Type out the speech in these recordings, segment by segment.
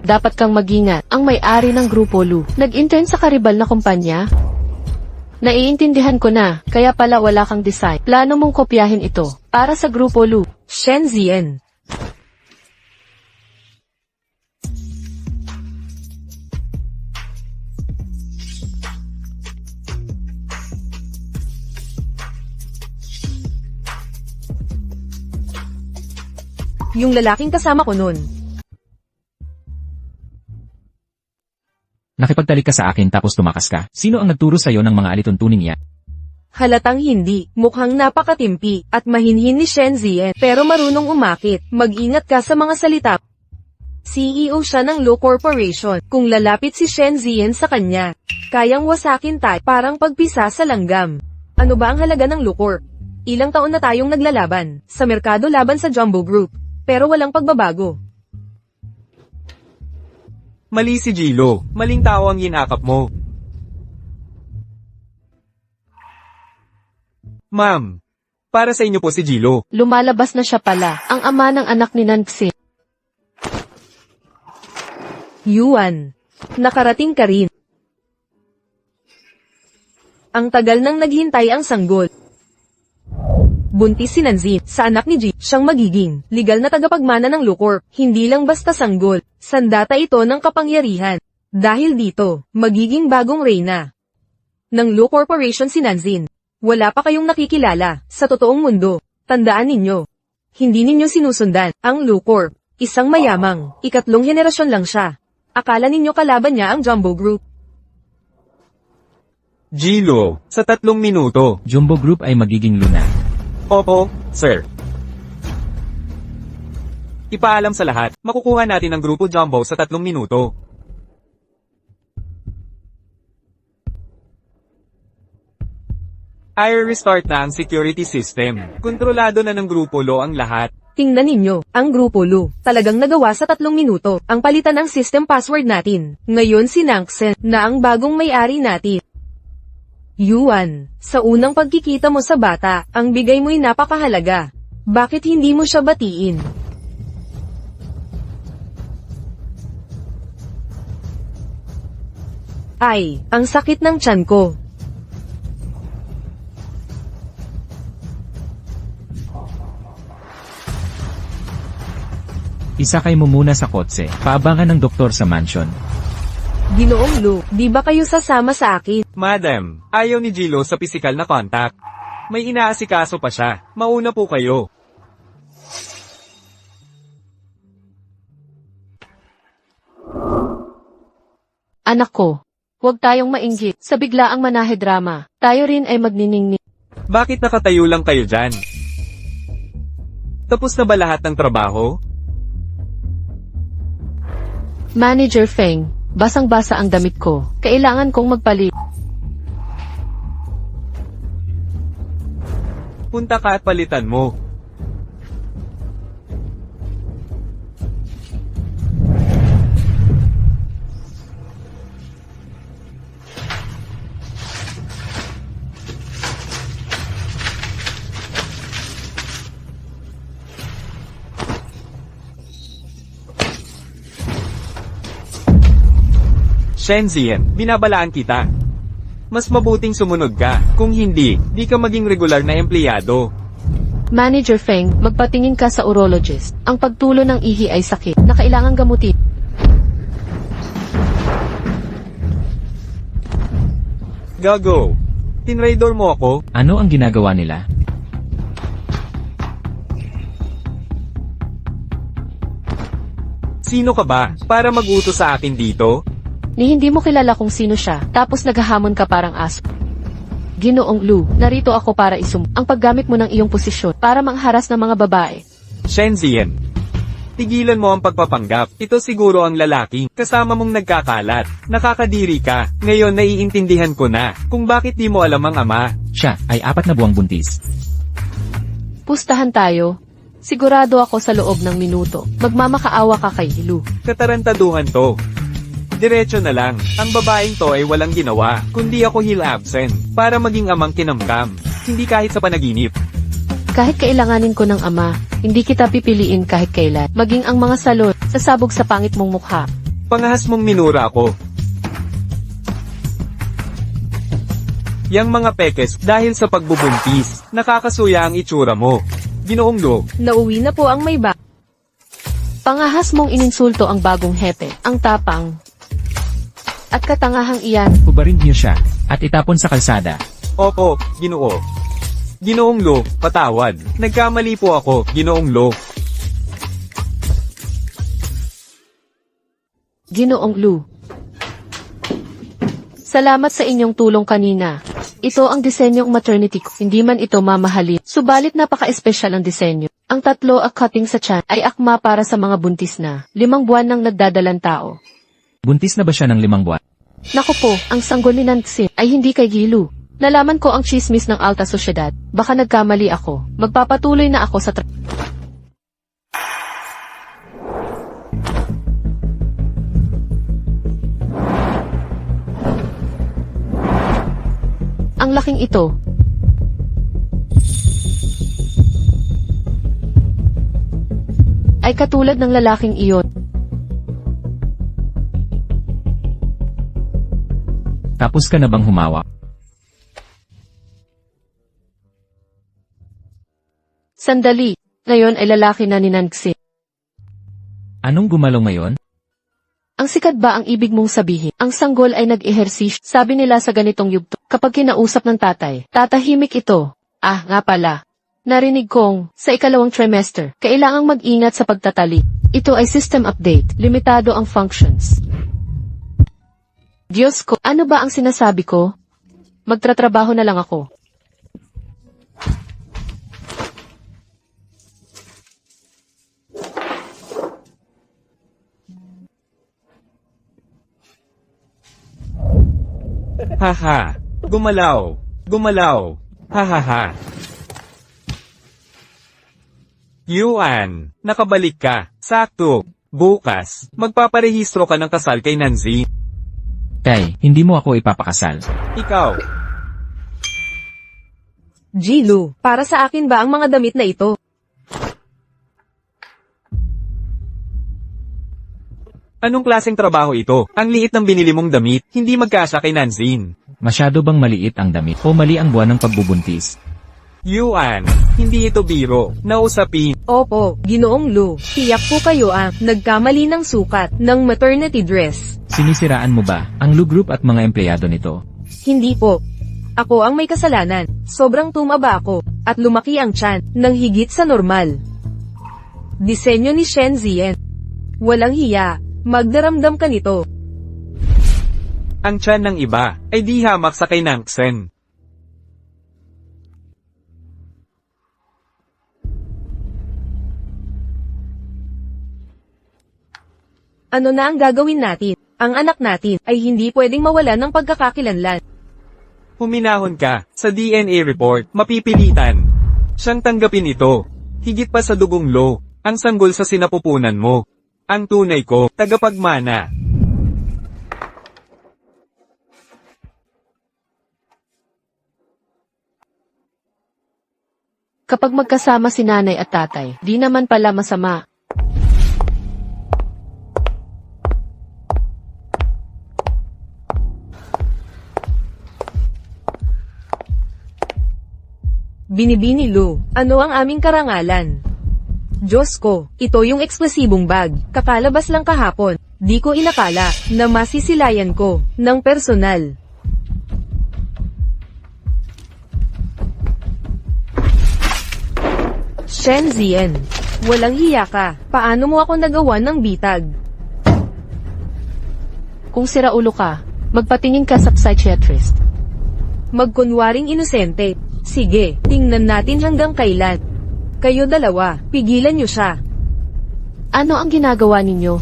dapat kang mag-ingat. Ang may-ari ng Grupo Lu, nag-intern sa karibal na kumpanya? Naiintindihan ko na, kaya pala wala kang design. Plano mong kopyahin ito, para sa Grupo Lu. Shen Zian. Yung lalaking kasama ko nun. Nakipagtalik ka sa akin tapos tumakas ka. Sino ang nagturo sa'yo ng mga alituntunin niya? Halatang hindi, mukhang napakatimpi, at mahinhin ni Shen Zian, pero marunong umakit. Mag-ingat ka sa mga salita. CEO siya ng Lu Corporation. Kung lalapit si Shen Zian sa kanya, kayang wasakin tayo, parang pagpisa sa langgam. Ano ba ang halaga ng Lu Corp? Ilang taon na tayong naglalaban, sa merkado laban sa Jumbo Group, pero walang pagbabago. Mali si Jilo. Maling tao ang yinakap mo. Ma'am, para sa inyo po si Jilo. Lumalabas na siya pala, ang ama ng anak ni Nanxin. Yuan, nakarating ka rin. Ang tagal nang naghintay ang sanggol. Buntis si Nanxin, sa anak ni Ji, siyang magiging legal na tagapagmana ng Lu Corp, hindi lang basta sanggol, sandata ito ng kapangyarihan. Dahil dito, magiging bagong reyna ng Lu Corporation si Nanxin. Wala pa kayong nakikilala sa totoong mundo. Tandaan ninyo, hindi ninyo sinusundan ang Lu Corp. Isang mayamang, ikatlong henerasyon lang siya. Akala ninyo kalaban niya ang Jumbo Group. Jilo, sa 3 minuto. Jumbo Group ay magiging Luna. Opo, sir. Ipaalam sa lahat, makukuha natin ang Grupo Jumbo sa 3 minuto. I-restart na ang security system. Kontrolado na ng Grupo Lu ang lahat. Tingnan ninyo, ang Grupo Lu, talagang nagawa sa 3 minuto, ang palitan ng system password natin. Ngayon si Nanxin, na ang bagong may-ari natin. Yuan, sa unang pagkikita mo sa bata, ang bigay mo'y napakahalaga. Bakit hindi mo siya batiin? Ay, ang sakit ng tiyan ko. Isakay mo muna sa kotse. Paabangan ng doktor sa mansion. Ginoong Lu, di ba kayo sasama sa akin? Madam, ayaw ni Jilo sa pisikal na contact. May inaasikaso pa siya. Mauna po kayo. Anak ko, huwag tayong mainggit sa biglaang manahe-drama. Tayo rin ay magniningning. Bakit nakatayo lang kayo dyan? Tapos na ba lahat ng trabaho? Manager Feng, basang-basa ang damit ko. Kailangan kong magpalit. Punta ka at palitan mo. Shen Zian, binabalaan kita. Mas mabuting sumunod ka. Kung hindi, di ka maging regular na empleyado. Manager Feng, magpatingin ka sa urologist. Ang pagtulo ng ihi ay sakit na kailangang gamutin. Gago. Tinraidor mo ako? Ano ang ginagawa nila? Sino ka ba? Para mag-utos sa akin dito? Ni hindi mo kilala kung sino siya, tapos naghahamon ka parang aso. Ginoong Lu, narito ako para ang paggamit mo ng iyong posisyon para mangharas ng mga babae. Shen Zian. Tigilan mo ang pagpapanggap. Ito siguro ang lalaki. Kasama mong nagkakalat. Nakakadiri ka. Ngayon naiintindihan ko na kung bakit di mo alam ang ama. Siya ay 4 na buwang buntis. Pustahan tayo. Sigurado ako sa loob ng minuto. Magmamakaawa ka kay Lu. Katarantaduhan to. Diretso na lang. Ang babaeng to ay walang ginawa, kundi ako heal absent, para maging amang kinamkam. Hindi kahit sa panaginip. Kahit kailanganin ko ng ama, hindi kita pipiliin kahit kailan. Maging ang mga salot, sasabog sa pangit mong mukha. Pangahas mong minura ako. Yang mga pekes, dahil sa pagbubuntis, nakakasuya ang itsura mo. Ginoong Lu, Nauwi na po ang may ba. Pangahas mong ininsulto ang bagong hepe, ang tapang. At katangahang iyan, Hubarin niyo siya, at itapon sa kalsada. opo, Ginoo. Ginoong Lu, patawad. Nagkamali po ako, Ginoong Lu. Ginoong Lu. Salamat sa inyong tulong kanina. Ito ang disenyong maternity ko. Hindi man ito mamahalin. Subalit napaka-espesyal ang disenyo. Ang 3 cutting sa tiyan ay akma para sa mga buntis na 5 buwan nang nagdadalang tao. Buntis na ba siya ng 5 buwan? Naku po, ang sanggol ni Nancy ay hindi kay Gilu. Nalaman ko ang chismis ng alta sosyedad. Baka nagkamali ako. Magpapatuloy na ako sa Ang laking ito. Ay katulad ng lalaking iyon. Tapos ka na bang humawak? Sandali. Ngayon ay lalaki na ni Nancy. Anong gumalaw ngayon? Ang sikat ba ang ibig mong sabihin? Ang sanggol ay nag-ehersisyo. Sabi nila sa ganitong yugto. Kapag kinausap ng tatay, tatahimik ito. Ah, nga pala. Narinig kong, sa 2nd trimester, kailangang mag-ingat sa pagtatali. Ito ay system update. Limitado ang functions. Diyos ko, ano ba ang sinasabi ko? Magtratrabaho na lang ako. Haha. Gumalaw. Gumalaw. Hahaha. Yuan, nakabalik ka. Sakto. Bukas, magpaparehistro ka ng kasal kay Nancy. Kay, hindi mo ako ipapakasal. Ikaw. Gilu, para sa akin ba ang mga damit na ito? Anong klaseng trabaho ito? Ang liit ng binili mong damit, hindi magkasya kay Nancy. Masyado bang maliit ang damit o mali ang buwan ng pagbubuntis? Yuan, hindi ito biro. Nausapin. Opo, Ginoong Lu, tiyak po kayo ang nagkamali ng sukat ng maternity dress. Sinisiraan mo ba ang Lu Group at mga empleyado nito? Hindi po. Ako ang may kasalanan. Sobrang tumaba ako, at lumaki ang tiyan, ng higit sa normal. Disenyo ni Shen Zian. Walang hiya, magdaramdam ka nito. Ang tiyan ng iba, ay di hamak sa kay Nangsen. Ano na ang gagawin natin? Ang anak natin, ay hindi pwedeng mawala ng pagkakakilanlan. Huminahon ka, sa DNA report, mapipilitan. Siyang tanggapin ito. Higit pa sa dugong Lo, ang sanggol sa sinapupunan mo. Ang tunay ko, tagapagmana. Kapag magkasama si nanay at tatay, di naman pala masama. Binibini Lu, ano ang aming karangalan? Diyos ko, ito yung eksplosibong bag, kakalabas lang kahapon. Di ko inakala, na masisilayan ko, ng personal. Shen Zian, walang hiya ka, paano mo ako nagawa ng bitag? Kung siraulo ka, magpatingin ka sa psychiatrist. Magkunwaring inosente. Sige, tingnan natin hanggang kailan. Kayo dalawa, pigilan nyo siya. Ano ang ginagawa ninyo?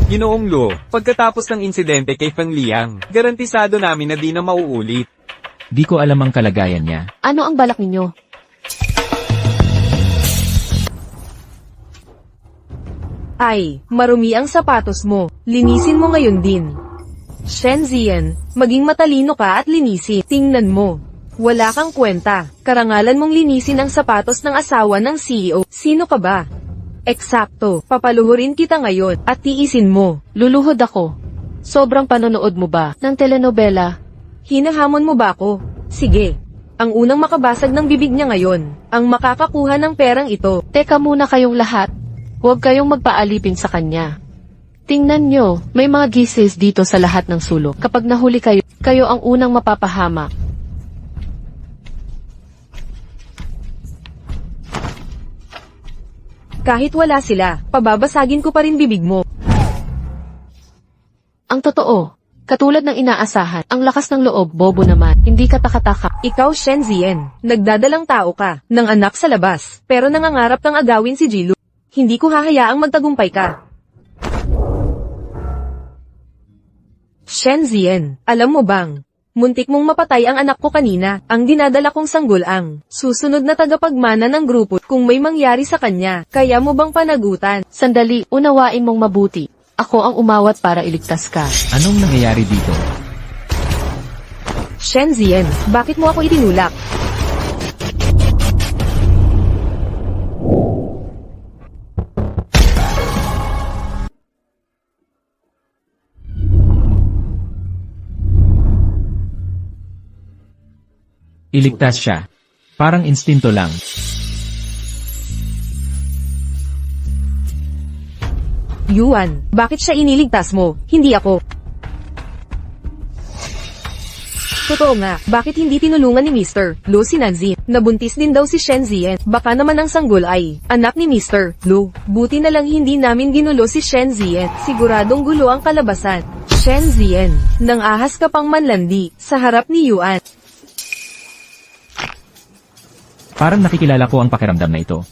Ginoong Lo, pagkatapos ng insidente kay Feng Liang, garantisado namin na di na mauulit. Di ko alam ang kalagayan niya. Ano ang balak ninyo? Ay, marumi ang sapatos mo. Linisin mo ngayon din. Shen Zian, maging matalino ka at linisin. Tingnan mo. Wala kang kwenta. Karangalan mong linisin ang sapatos ng asawa ng CEO. Sino ka ba? Eksakto, papaluhurin kita ngayon, at tiisin mo. Luluhod ako. Sobrang panonood mo ba ng telenovela? Hinahamon mo ba ako? Sige. Ang unang makabasag ng bibig niya ngayon, ang makakakuha ng perang ito. Teka muna kayong lahat. Huwag kayong magpaalipin sa kanya. Tingnan nyo, may mga gises dito sa lahat ng sulok. Kapag nahuli kayo, kayo ang unang mapapahamak. Kahit wala sila, pababasagin ko pa rin bibig mo. Ang totoo, katulad ng inaasahan, ang lakas ng loob, bobo naman, hindi ka takataka. Ikaw Shen Zien, nagdadalang tao ka, ng anak sa labas, pero nangangarap kang agawin si Jilu. Hindi ko hahayaang magtagumpay ka. Shen Zien, alam mo bang, muntik mong mapatay ang anak ko kanina, ang dinadala kong sanggol ang susunod na tagapagmana ng grupo kung may mangyari sa kanya, kaya mo bang panagutan? Sandali, unawain mong mabuti. Ako ang umawat para iligtas ka. Anong nangyayari dito? Shen Zien, bakit mo ako itinulak? Iligtas siya. Parang instinto lang. Yuan, bakit siya iniligtas mo, hindi ako? Totoo nga, bakit hindi tinulungan ni Mr. Lu si Nanzi? Nabuntis din daw si Shen Zien. Baka naman ang sanggol ay anak ni Mr. Lu. Buti na lang hindi namin ginulo si Shen Zien. Siguradong gulo ang kalabasan. Shen Zien, nang ahas ka pang manlandi sa harap ni Yuan. Parang nakikilala ko ang pakiramdam na ito.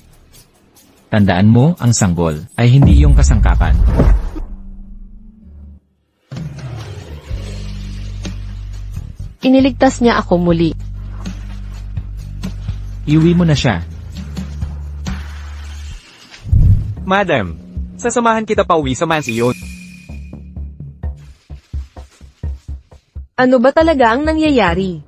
Tandaan mo, ang sanggol ay hindi iyong kasangkapan. Iniligtas niya ako muli. Iuwi mo na siya. Madam, sasamahan kita pa uwi sa mansiyon. Ano ba talaga ang nangyayari?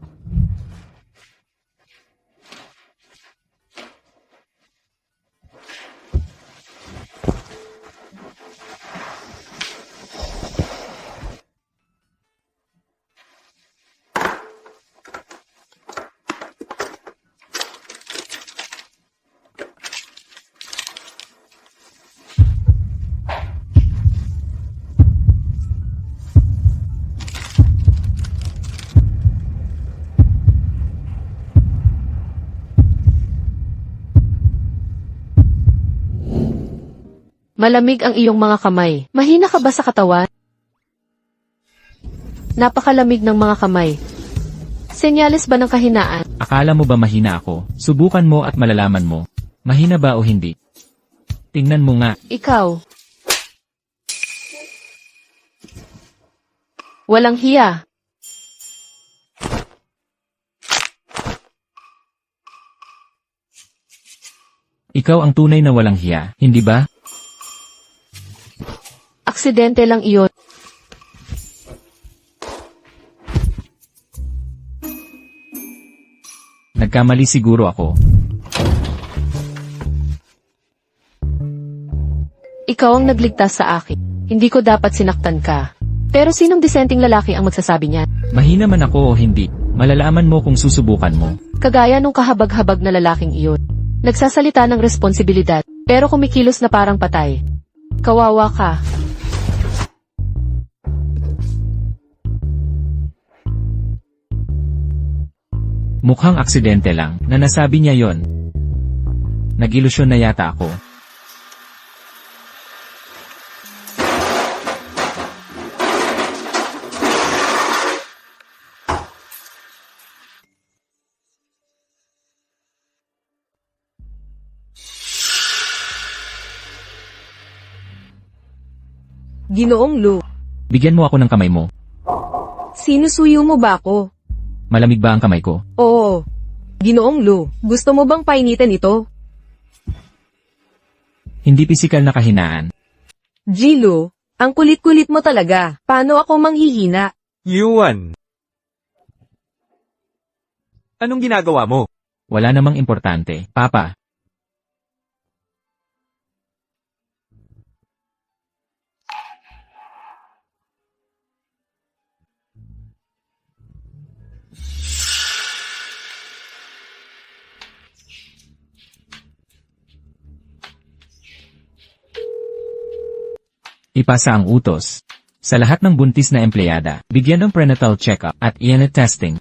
Malamig ang iyong mga kamay. Mahina ka ba sa katawan? Napakalamig ng mga kamay. Senyales ba ng kahinaan? Akala mo ba mahina ako? Subukan mo at malalaman mo. Mahina ba o hindi? Tingnan mo nga. Ikaw. Walang hiya. Ikaw ang tunay na walang hiya, hindi ba? Aksidente lang iyon. Nagkamali siguro ako. Ikaw ang nagligtas sa akin. Hindi ko dapat sinaktan ka. Pero sinong disenteng lalaki ang magsasabi niyan? Mahina man ako o hindi, malalaman mo kung susubukan mo. Kagaya nung kahabag-habag na lalaking iyon. Nagsasalita ng responsibilidad, pero kumikilos na parang patay. Kawawa ka. Mukhang aksidente lang, na nasabi niya yon. Nag-ilusyon na yata ako. Ginoong Lu, Bigyan mo ako ng kamay mo. sinusuyo mo ba ako? Malamig ba ang kamay ko? Oo. Ginoong Lu, gusto mo bang painitin ito? Hindi pisikal na kahinaan. Jilu, ang kulit-kulit mo talaga. Paano ako manghihina? Yuan. Anong ginagawa mo? Wala namang importante, Papa. Ipasa ang utos. Sa lahat ng buntis na empleyada, bigyan ng prenatal check-up at DNA testing.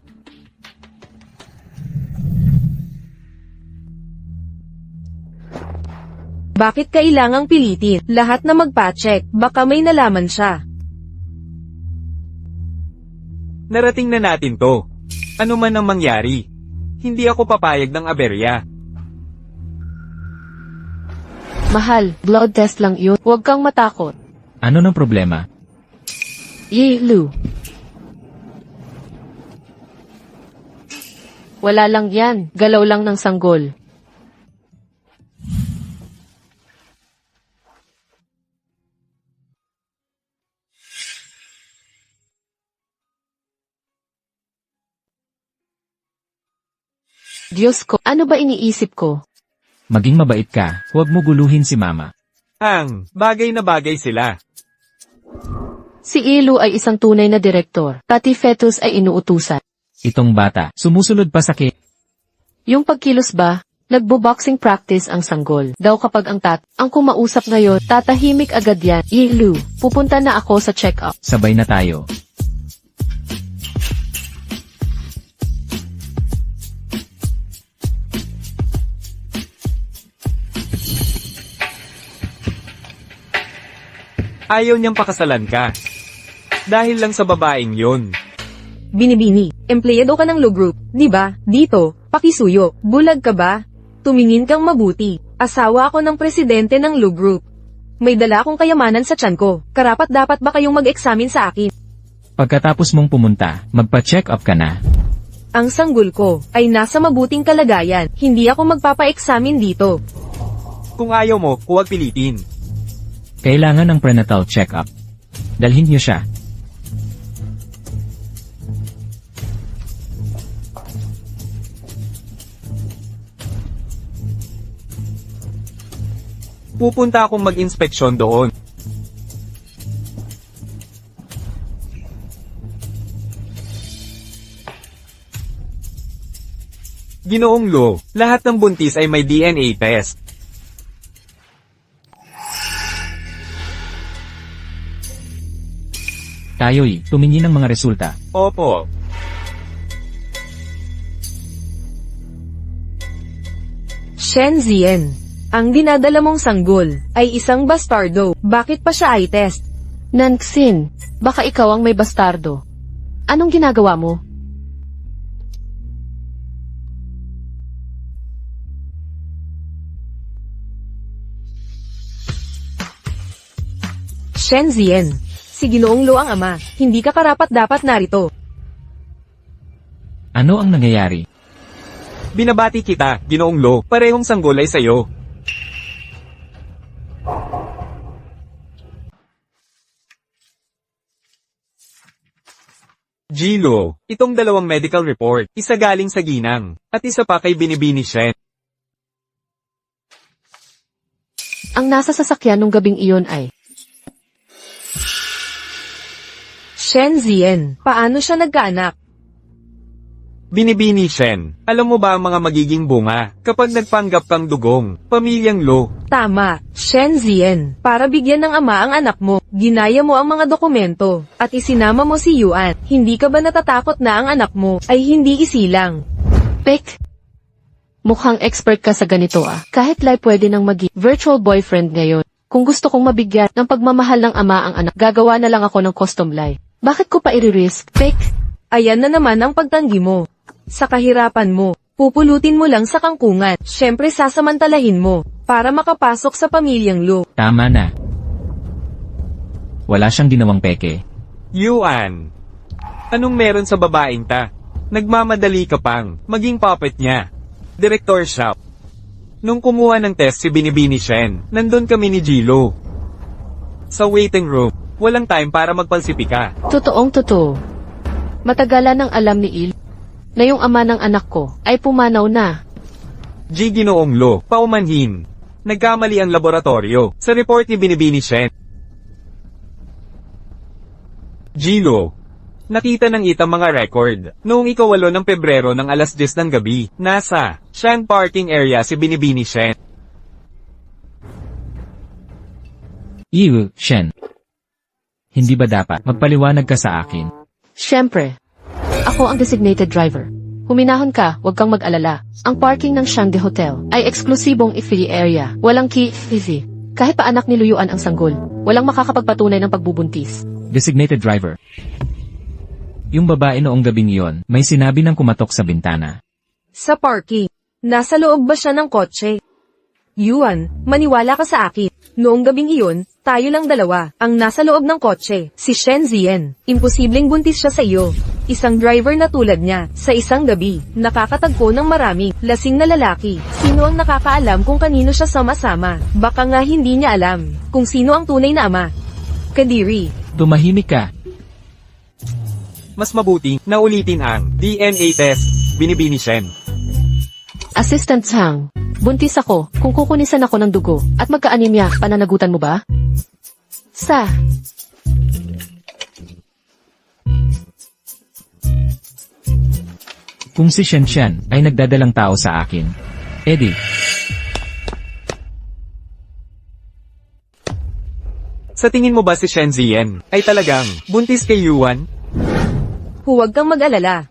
Bakit kailangang pilitin? Lahat na magpa-check, baka may nalaman siya. Narating na natin to. Ano man ang mangyari. Hindi ako papayag ng aberya. Mahal, blood test lang yun. Huwag kang matakot. Ano ng problema? Lu. Wala lang yan. Galaw lang ng sanggol. Diyos ko, ano ba iniisip ko? Maging mabait ka, huwag mo guluhin si mama. Bagay na bagay sila. Si Ilu ay isang tunay na direktor, pati fetus ay inuutusan. Itong bata, sumusunod pa sa Yung pagkilos ba, nagbo-boxing practice ang sanggol. Daw kapag ang kumausap ngayon, tatahimik agad yan. Ilu, pupunta na ako sa check-up. Sabay na tayo. Ayaw niyang pakasalan ka. Dahil lang sa babaeng yun. Binibini, empleyado ka ng Lu Group, di ba? Dito, pakisuyo, bulag ka ba? Tumingin kang mabuti. Asawa ako ng presidente ng Lu Group. May dala akong kayamanan sa tiyan ko. Karapat dapat ba kayong mag-examine sa akin? Pagkatapos mong pumunta, magpa-check up ka na. Ang sanggol ko ay nasa mabuting kalagayan. Hindi ako magpapa-examine dito. Kung ayaw mo, huwag pilitin. Kailangan ng prenatal check-up. Dalhin niyo siya. Pupunta akong mag-inspeksyon doon. Ginoong Lo, lahat ng buntis ay may DNA test. Tayo'y tumingin ng mga resulta. Opo. Shen Zien, ang dinadala mong sanggol ay isang bastardo. Bakit pa siya eye test? Nanxin, baka ikaw ang may bastardo. Anong ginagawa mo? Shen Zien, si Ginoong Lo ang ama, hindi ka karapat-dapat narito. Ano ang nangyayari? Binabati kita, Ginoong Lo, parehong sanggol ay sayo. Gilo, itong dalawang medical report, isa galing sa ginang, at isa pa kay Binibini Shen. Ang nasa sasakyan nung gabing iyon ay Shen Zien, paano siya nagkaanak? Binibini Shen, alam mo ba ang mga magiging bunga kapag nagpanggap kang dugong, pamilyang Lo? Tama, Shen Zien, para bigyan ng ama ang anak mo, ginaya mo ang mga dokumento, at isinama mo si Yuan. Hindi ka ba natatakot na ang anak mo ay hindi isilang? Pek. Mukhang expert ka sa ganito ah. Kahit Lai pwede nang maging virtual boyfriend ngayon. Kung gusto kong mabigyan ng pagmamahal ng ama ang anak, gagawa na lang ako ng custom Lai. Bakit ko pa i-risk? Pek. Ayan na naman ang pagtanggi mo. Sa kahirapan mo, pupulutin mo lang sa kangkungan. Syempre sasamantalahin mo, para makapasok sa pamilyang Lu. Tama na. Wala siyang ginawang peke. Yuan, anong meron sa babaeng ta? Nagmamadali ka pang maging puppet niya. Director shop. Nung kumuha ng test si Binibini Shen, nandun kami ni Gilo. Sa waiting room, walang time para magpalsipika. Totoong totoo. Matagalan ng alam ni Il na yung ama ng anak ko ay pumanaw na. G. Ginoong Lo, paumanhin. Nagkamali ang laboratorio sa report ni Binibini Shen. Gilo, nakita ng itang mga record noong 8 ng Pebrero ng alas 10 ng gabi. Nasa Shan parking area si Binibini Shen. Yu, Shen. Hindi ba dapat magpaliwanag ka sa akin? Siyempre. Ako ang designated driver. Huminahon ka, huwag kang mag-alala. Ang parking ng Shangde Hotel ay eksklusibong free area. Walang key, easy. Kahit pa anak ni Luyuan ang sanggol, walang makakapagpatunay ng pagbubuntis. Designated driver. Yung babae noong gabing iyon, may sinabi ng kumatok sa bintana. Sa parking. Nasa loob ba siya ng kotse? Yuan, maniwala ka sa akin. Noong gabing iyon, tayo lang dalawa, ang nasa loob ng kotse, si Shen Zian. Imposibleng buntis siya sa iyo. Isang driver na tulad niya, sa isang gabi, nakakatagpo ng maraming lasing na lalaki. Sino ang nakakaalam kung kanino siya sama-sama? Baka nga hindi niya alam kung sino ang tunay na ama. Kadiri. Tumahimik ka. Mas mabuti na ulitin ang DNA test, binibini Shen. Assistant Chang, buntis ako kung kukunisan ako ng dugo at magka-anemia, pananagutan mo ba? Sa Kung si Shen Shen ay nagdadalang tao sa akin. Eddie, Sa tingin mo ba si Shen Zian ay talagang buntis kay Yuan? Huwag kang mag-alala.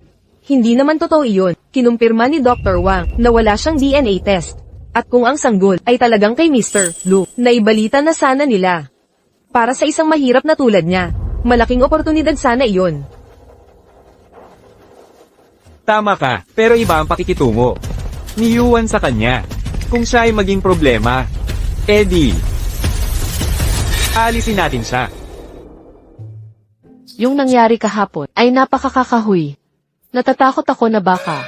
Hindi naman totoo iyon. Kinumpirma ni Dr. Wang na wala siyang DNA test. At kung ang sanggol ay talagang kay Mr. Lu, naibalita na sana nila. Para sa isang mahirap na tulad niya, malaking oportunidad sana iyon. Tama ka, pero iba ang pakikitungo ni Yuan sa kanya. Kung siya ay maging problema, Eddie, alisin natin siya. yung nangyari kahapon ay napakakakahuy. Natatakot ako na baka.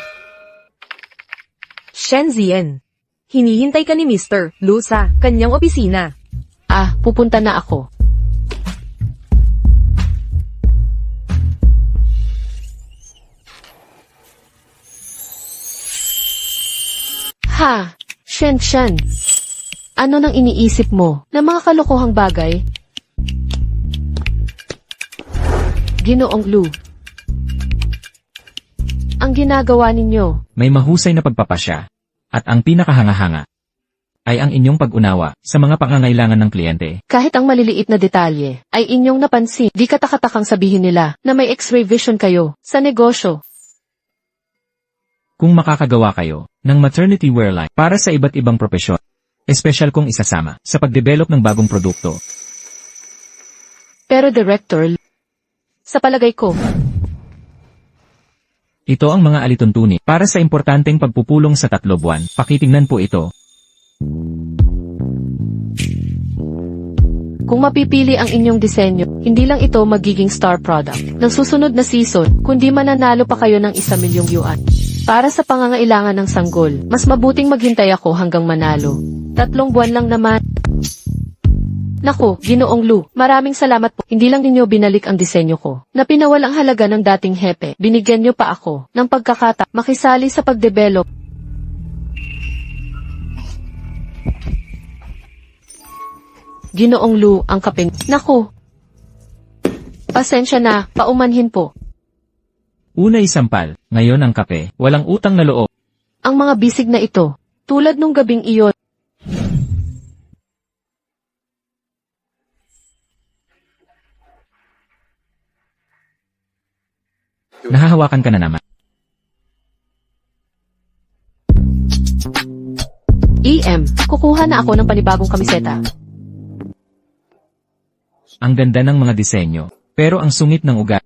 Shen Zian. Hinihintay ka ni Mr. Lu sa kanyang opisina. Pupunta na ako. Shen Shen. Ano nang iniisip mo na mga kalokohang bagay? Ginoong Lu. Ang ginagawa ninyo, may mahusay na pagpapasya. At ang pinakahanga-hanga ay ang inyong pag-unawa sa mga pangangailangan ng kliyente. kahit ang maliliit na detalye, ay inyong napansin. Di katakatakang sabihin nila na may X-ray vision kayo sa negosyo. Kung makakagawa kayo ng maternity wear line para sa iba't ibang propesyon, espesyal kong isasama sa pagdevelop ng bagong produkto. Pero Director, sa palagay ko, Ito ang mga alituntunin para sa importanteng pagpupulong sa 3 buwan. Pakitingnan po ito. kung mapipili ang inyong disenyo, hindi lang ito magiging star product ng susunod na season, kundi mananalo pa kayo ng 1 milyong yuan. Para sa pangangailangan ng sanggol, mas mabuting maghintay ako hanggang manalo. 3 buwan lang naman. Naku, Ginoong Lu, maraming salamat po. Hindi lang ninyo binalik ang disenyo ko. Na pinawalang halaga ng dating hepe, binigyan nyo pa ako ng pagkakata makisali sa pagdevelop. Ginoong Lu, ang kapeng. Naku. Pasensya na, paumanhin po. Una isampal, ngayon ang kape, walang utang na loob. Ang mga bisig na ito, tulad nung gabing iyon. Nahahawakan ka na naman. Kukuha na ako ng panibagong kamiseta. Ang ganda ng mga disenyo, pero ang sungit ng ugat.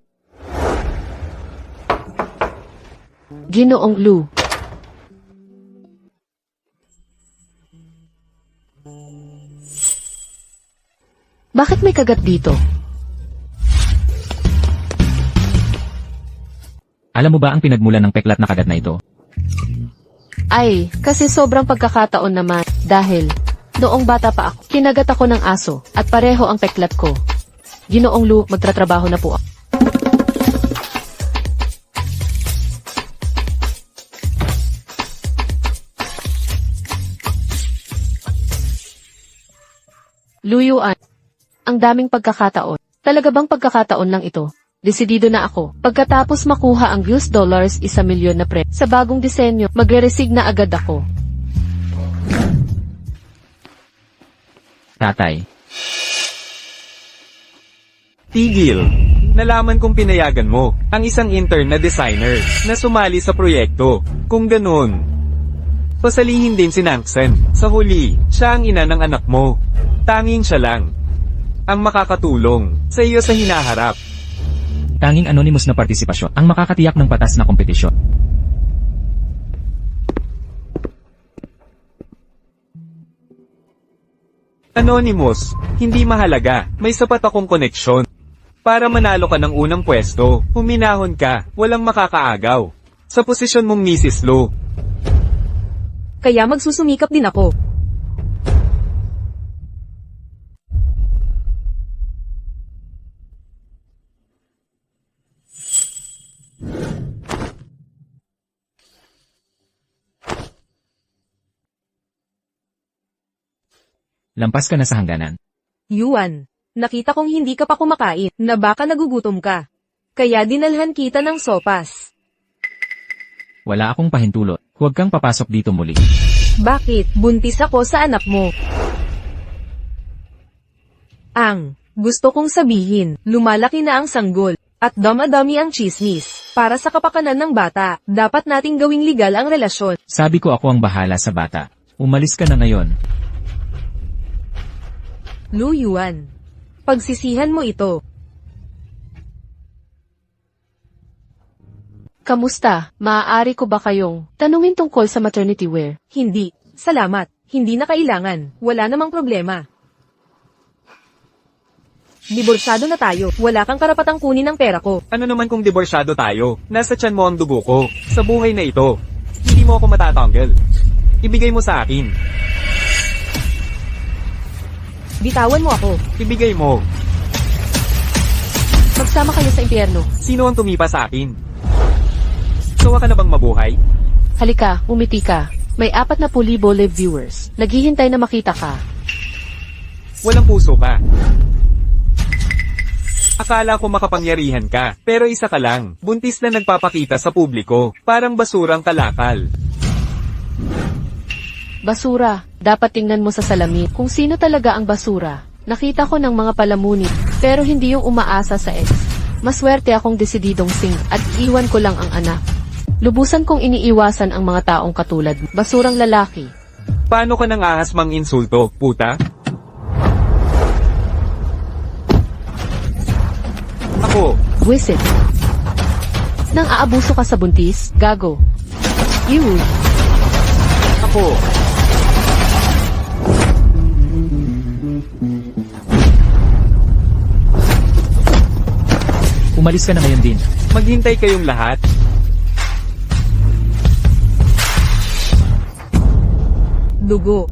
Ginoong Lu. Bakit may kagat dito? Alam mo ba ang pinagmulan ng peklat na kagat na ito? Ay, kasi sobrang pagkakataon naman. Dahil, noong bata pa ako, kinagat ako ng aso, at pareho ang peklat ko. Ginoong Lu, magtatrabaho na po ako. Luyuan. Ang daming pagkakataon. Talaga bang pagkakataon lang ito? Desidido na ako. Pagkatapos makuha ang $1 milyon na sa bagong disenyo, magre-resig na agad ako. Tatay. Tigil. Nalaman kong pinayagan mo ang isang intern na designer na sumali sa proyekto. Kung ganun, pasalihin din si Nangsen. Sa huli, siya ang ina ng anak mo. Tanging siya lang ang makakatulong sa iyo sa hinaharap. Tanging anonymous na partisipasyon ang makakatiyak ng patas na kompetisyon. Anonymous, hindi mahalaga, may sapat akong koneksyon. Para manalo ka ng unang pwesto, huminahon ka, walang makakaagaw. Sa posisyon mong Mrs. Lu, Kaya magsusumikap din ako. Lampas ka na sa hangganan. Yuan, nakita kong hindi ka pa kumakain, na baka nagugutom ka. Kaya dinalhan kita ng sopas. Wala akong pahintulot. Huwag kang papasok dito muli. Bakit? Buntis ako sa anak mo. Gusto kong sabihin, lumalaki na ang sanggol, at dama-dami ang chismis. Para sa kapakanan ng bata, dapat nating gawing legal ang relasyon. Sabi ko ako ang bahala sa bata. Umalis ka na ngayon. Lu Yuan. Pagsisihan mo ito. Kamusta? Maaari ko ba kayong tanungin tungkol sa maternity wear? Hindi. Salamat. Hindi na kailangan. Wala namang problema. Diborsado na tayo. Wala kang karapatang kunin ang pera ko. ano naman kung diborsyado tayo? Nasa tiyan mo ang dugo ko. Sa buhay na ito, hindi mo ako matatanggal. Ibigay mo sa akin. Bitawan mo ako. Ibigay mo. Magsama kayo sa impyerno. Sino ang tumipa sa akin? Sawa ka na bang mabuhay? Halika, umiti ka. May 40,000 live viewers. Naghihintay na makita ka. Walang puso ka. Akala ko makapangyarihan ka, pero isa ka lang. Buntis na nagpapakita sa publiko. Parang basurang kalakal. Basura. Dapat tingnan mo sa salamin kung sino talaga ang basura. Nakita ko ng mga palamunin, pero hindi yung umaasa sa ex. Maswerte akong desididong at iwan ko lang ang anak. Lubusan kong iniiwasan ang mga taong katulad mo. Basurang lalaki. Paano ka nang ahas mang insulto, puta? Ako, Wisit. Nang aabuso ka sa buntis, gago. Ew. ako. Umalis ka na ngayon din. Maghintay kayong lahat. Dugo.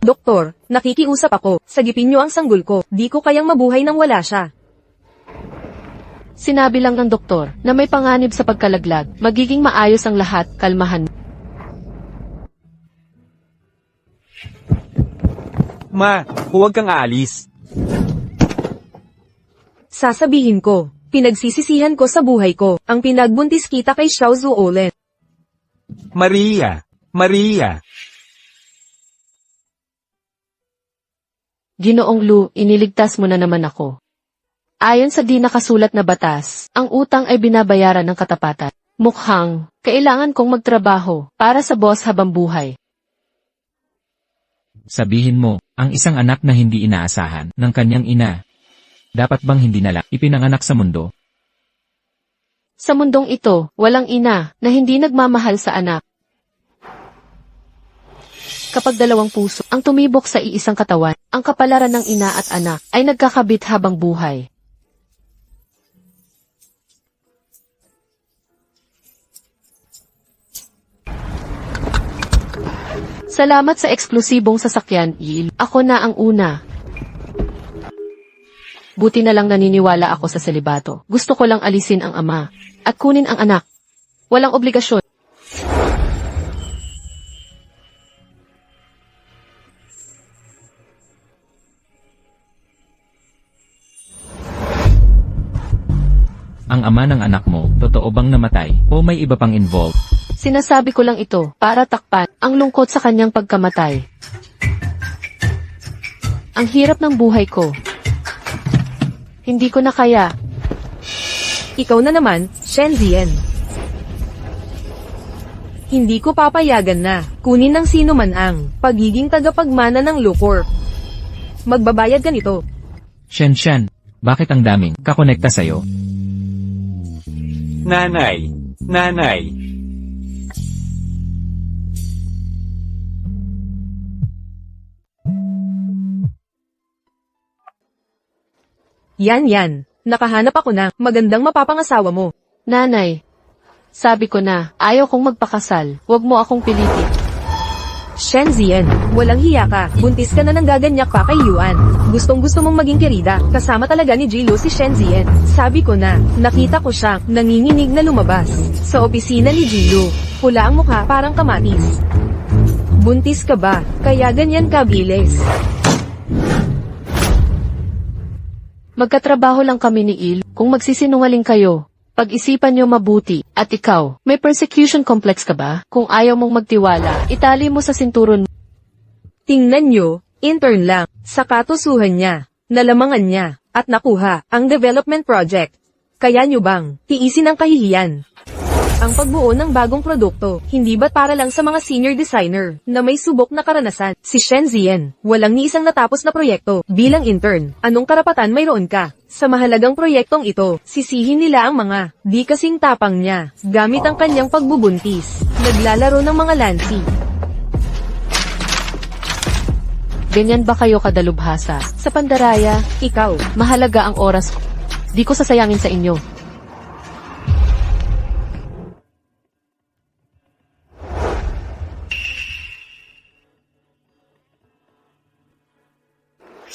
Doktor, nakikiusap ako. Sagipin niyo ang sanggol ko. Di ko kayang mabuhay nang wala siya. Sinabi lang ng doktor na may panganib sa pagkalaglag. Magiging maayos ang lahat, kalmahan. Ma, huwag kang aalis. Sasabihin ko, pinagsisisihan ko sa buhay ko, ang pinagbuntis kita kay Xiao Zuolen. Maria, Maria. Ginoong Lu, iniligtas mo na naman ako. Ayon sa di nakasulat na batas, ang utang ay binabayaran ng katapatan. Mukhang, kailangan kong magtrabaho para sa boss habang buhay. Sabihin mo, ang isang anak na hindi inaasahan ng kanyang ina. Dapat bang hindi na lang ipinanganak sa mundo? Sa mundong ito, walang ina na hindi nagmamahal sa anak. Kapag dalawang puso ang tumibok sa iisang katawan, ang kapalaran ng ina at anak ay nagkakabit habang buhay. Salamat sa eksklusibong sasakyan, Il. Ako na ang una. Buti na lang naniniwala ako sa selibato. Gusto ko lang alisin ang ama at kunin ang anak. Walang obligasyon. Ang ama ng anak mo, totoo bang namatay o may iba pang involved? Sinasabi ko lang ito para takpan ang lungkot sa kanyang pagkamatay. Ang hirap ng buhay ko. Hindi ko na kaya. Ikaw na naman, Shenzian. Hindi ko papayagan na kunin ng sino man ang pagiging tagapagmana ng Lukor. Magbabayad ka nito. Shen, bakit ang daming kakonekta sa'yo? Nanay. Yan. Nakahanap ako ng magandang mapapangasawa mo. Nanay, sabi ko na, ayaw kong magpakasal. Huwag mo akong pilitin. Shenzian, walang hiya ka. Buntis ka na ng gaganyak pa kay Yuan. Gustong-gusto mong maging kerida. Kasama talaga ni Jilo si Shenzian. Sabi ko na, nakita ko siyang nanginginig na lumabas sa opisina ni Jilo. Pula ang mukha parang kamatis. Buntis ka ba? Kaya ganyan ka bilis. Magkatrabaho lang kami ni Il. Kung magsisinungaling kayo, pag-isipan nyo mabuti. At ikaw, may persecution complex ka ba? Kung ayaw mong magtiwala, itali mo sa sinturon mo. Tingnan nyo, intern lang, sa katusuhan niya, nalamangan niya, at nakuha ang development project. Kaya nyo bang tiisin ang kahihiyan? Ang pagbuo ng bagong produkto, hindi ba't para lang sa mga senior designer na may subok na karanasan? Si Shenzian, walang ni isang natapos na proyekto bilang intern. Anong karapatan mayroon ka? Sa mahalagang proyektong ito, sisihin nila ang mga di kasing tapang niya gamit ang kanyang pagbubuntis. Naglalaro ng mga lansi. Ganyan ba kayo kadalubhasa? Sa pandaraya, Ikaw, mahalaga ang oras ko. Di ko sasayangin sa inyo.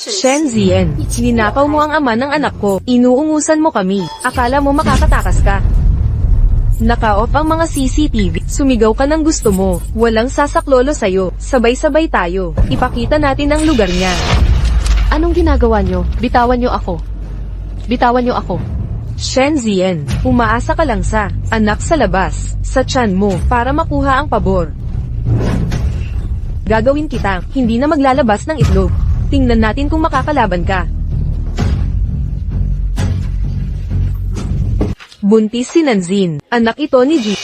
Shenzian, ninakaw mo ang ama ng anak ko, inuungusan mo kami, akala mo makakatakas ka. Naka-off ang mga CCTV, sumigaw ka ng gusto mo, walang sasaklolo sa'yo, sabay-sabay tayo, ipakita natin ang lugar niya. Anong ginagawa nyo? Bitawan nyo ako. Bitawan nyo ako. Shenzian, umaasa ka lang sa anak sa labas, sa tiyan mo, para makuha ang pabor. Gagawin kita, hindi na maglalabas ng itlog. Tingnan natin kung makakalaban ka. Buntis si Nanzin, anak ito ni G.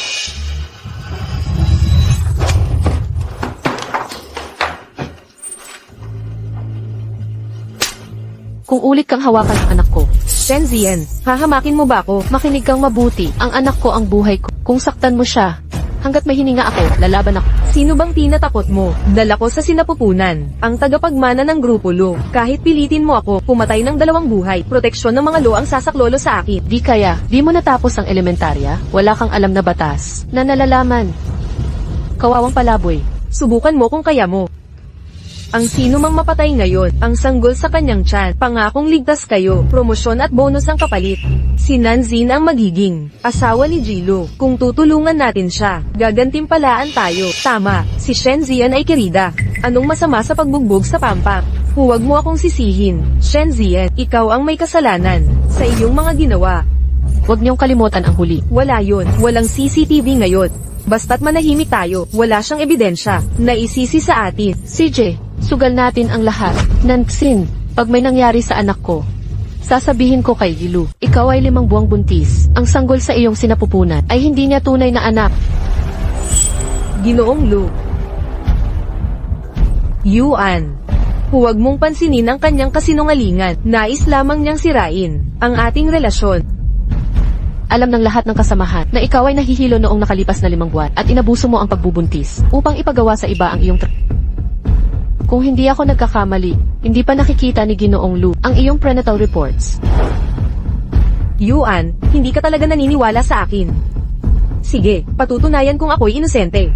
Kung ulit kang hawakan ng anak ko, Shenzian, hahamakin mo ba ako? makinig kang mabuti. Ang anak ko ang buhay ko. Kung saktan mo siya, hanggat may hininga ako, lalaban ako. Sino bang tinatakot mo? Dala ko sa sinapupunan, ang tagapagmana ng Grupo Lo. Kahit pilitin mo ako, pumatay ng 2 buhay, proteksyon ng mga lo ang sasaklolo sa akin. Di kaya, di mo natapos ang elementarya, wala kang alam na batas, na nalalaman. Kawawang palaboy. Subukan mo kung kaya mo. Ang sino mang mapatay ngayon, ang sanggol sa kanyang tiyan, pangakong ligtas kayo, promosyon at bonus ang kapalit. Si Nanzin ang magiging asawa ni Jilo. Kung tutulungan natin siya, gagantimpalaan tayo. Tama, si Shenzian ay kerida. Anong masama sa pagbugbog sa pampa? Huwag mo akong sisihin, Shenzian, ikaw ang may kasalanan sa iyong mga ginawa. Huwag niyong kalimutan ang huli. Wala yun, walang CCTV ngayon. Basta't manahimik tayo, wala siyang ebidensya na isisi sa atin. CJ, sugal natin ang lahat. Nanxin, pag may nangyari sa anak ko, sasabihin ko kay Gilu, ikaw ay 5 buwang buntis. Ang sanggol sa iyong sinapupunan ay hindi niya tunay na anak. Ginoong Lu. Yuan. Huwag mong pansinin ang kanyang kasinungalingan, nais lamang niyang sirain ang ating relasyon. Alam ng lahat ng kasamahan na ikaw ay nahihilo noong nakalipas na 5 buwan at inabuso mo ang pagbubuntis upang ipagawa sa iba ang iyong Kung hindi ako nagkakamali, hindi pa nakikita ni Ginoong Lu ang iyong prenatal reports. Yuan, hindi ka talaga naniniwala sa akin. Sige, patutunayan kung ako'y inosente.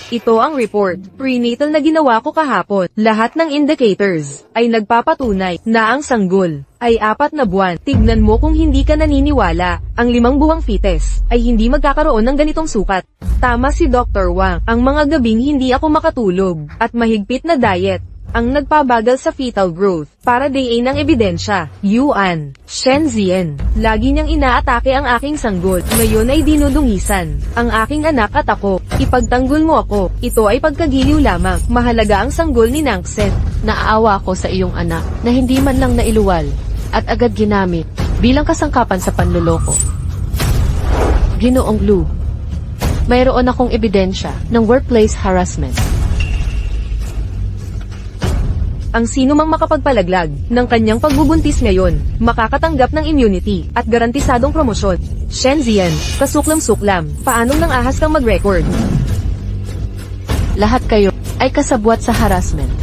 Ito ang report, prenatal na ginawa ko kahapon. Lahat ng indicators ay nagpapatunay na ang sanggol ay 4 na buwan. Tignan mo kung hindi ka naniniwala. Ang 5 buwang fetus ay hindi magkakaroon ng ganitong sukat. Tama si Dr. Wang, ang mga gabing hindi ako makatulog at mahigpit na diet ang nagpabagal sa fetal growth, para day ng ebidensya. Yuan, Shenzhen, lagi niyang inaatake ang aking sanggol, ngayon ay dinudungisan, ang aking anak at ako, ipagtanggol mo ako, ito ay pagkagiliw lamang, mahalaga ang sanggol ni Nangsen. Naaawa ako sa iyong anak na hindi man lang nailuwal at agad ginamit bilang kasangkapan sa panloloko. Ginoong Lu, mayroon akong ebidensya ng workplace harassment. Ang sino mang makapagpalaglag ng kanyang pagbubuntis ngayon, makakatanggap ng immunity at garantisadong promosyon. Shenzhen, kasuklam-suklam, paanong nang ahas kang mag-record? Lahat kayo ay kasabwat sa harassment.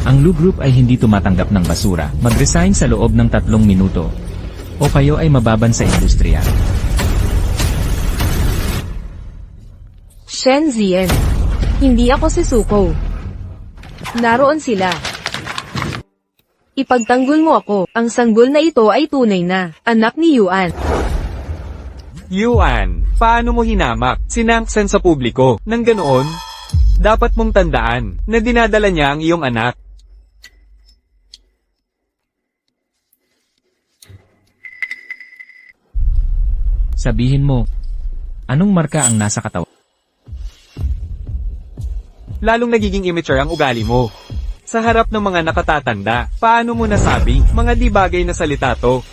Ang Lu Group ay hindi tumatanggap ng basura. Mag-resign sa loob ng 3 minuto. O kayo ay mababan sa industriya. Shenzhen, hindi ako si Suko. Naroon sila. Ipagtanggol mo ako, ang sanggol na ito ay tunay na, anak ni Yuan. Yuan, paano mo hinamak si Nangsen sa publiko? Nang ganoon, dapat mong tandaan na dinadala niya ang iyong anak. Sabihin mo, anong marka ang nasa katawan? Lalong nagiging immature ang ugali mo. Sa harap ng mga nakatatanda, paano mo nasabi, mga di bagay na salita to?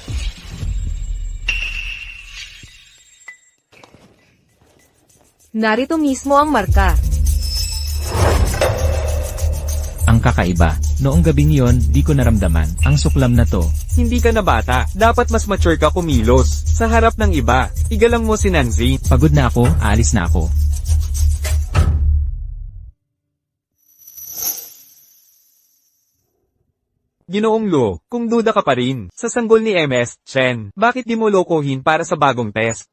Narito mismo ang marka. Ang kakaiba, noong gabing yon, di ko naramdaman, ang suklam na to. Hindi ka na bata, dapat mas mature ka kumilos. Sa harap ng iba, igalang mo si Nanzi. Pagod na ako, aalis na ako. Ginoong Lu, kung duda ka pa rin, sa sanggol ni MS, Chen, bakit di mo lokohin para sa bagong test?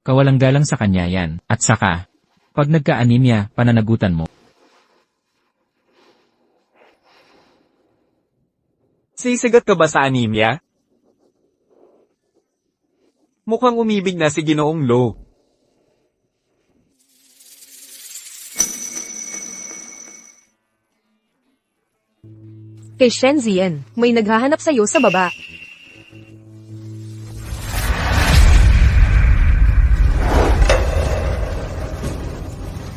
Kawalang galang sa kanya yan, at saka, pag nagka-anemia, pananagutan mo. Sisigat ka ba sa anemia? Mukhang umibig na si Ginoong Lu. Kay Shenzhen, may naghahanap sa'yo sa baba.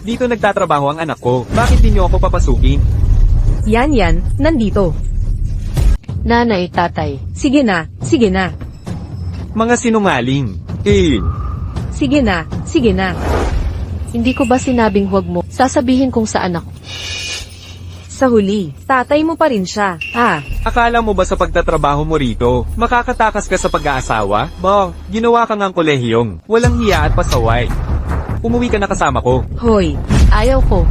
Dito nagtatrabaho ang anak ko, bakit di niyo ako papasukin? Yan, nandito. Nanay, tatay, Sige na, sige na. Mga sinungaling. Sige na. hindi ko ba sinabing huwag mo sasabihin kung saan ako? Sa huli, tatay mo pa rin siya. Akala mo ba sa pagtatrabaho mo rito, makakatakas ka sa pag-aasawa? Ginawa ka ngang kolehiyong, walang hiya at pasaway. Umuwi ka na kasama ko. Hoy, Ayaw ko.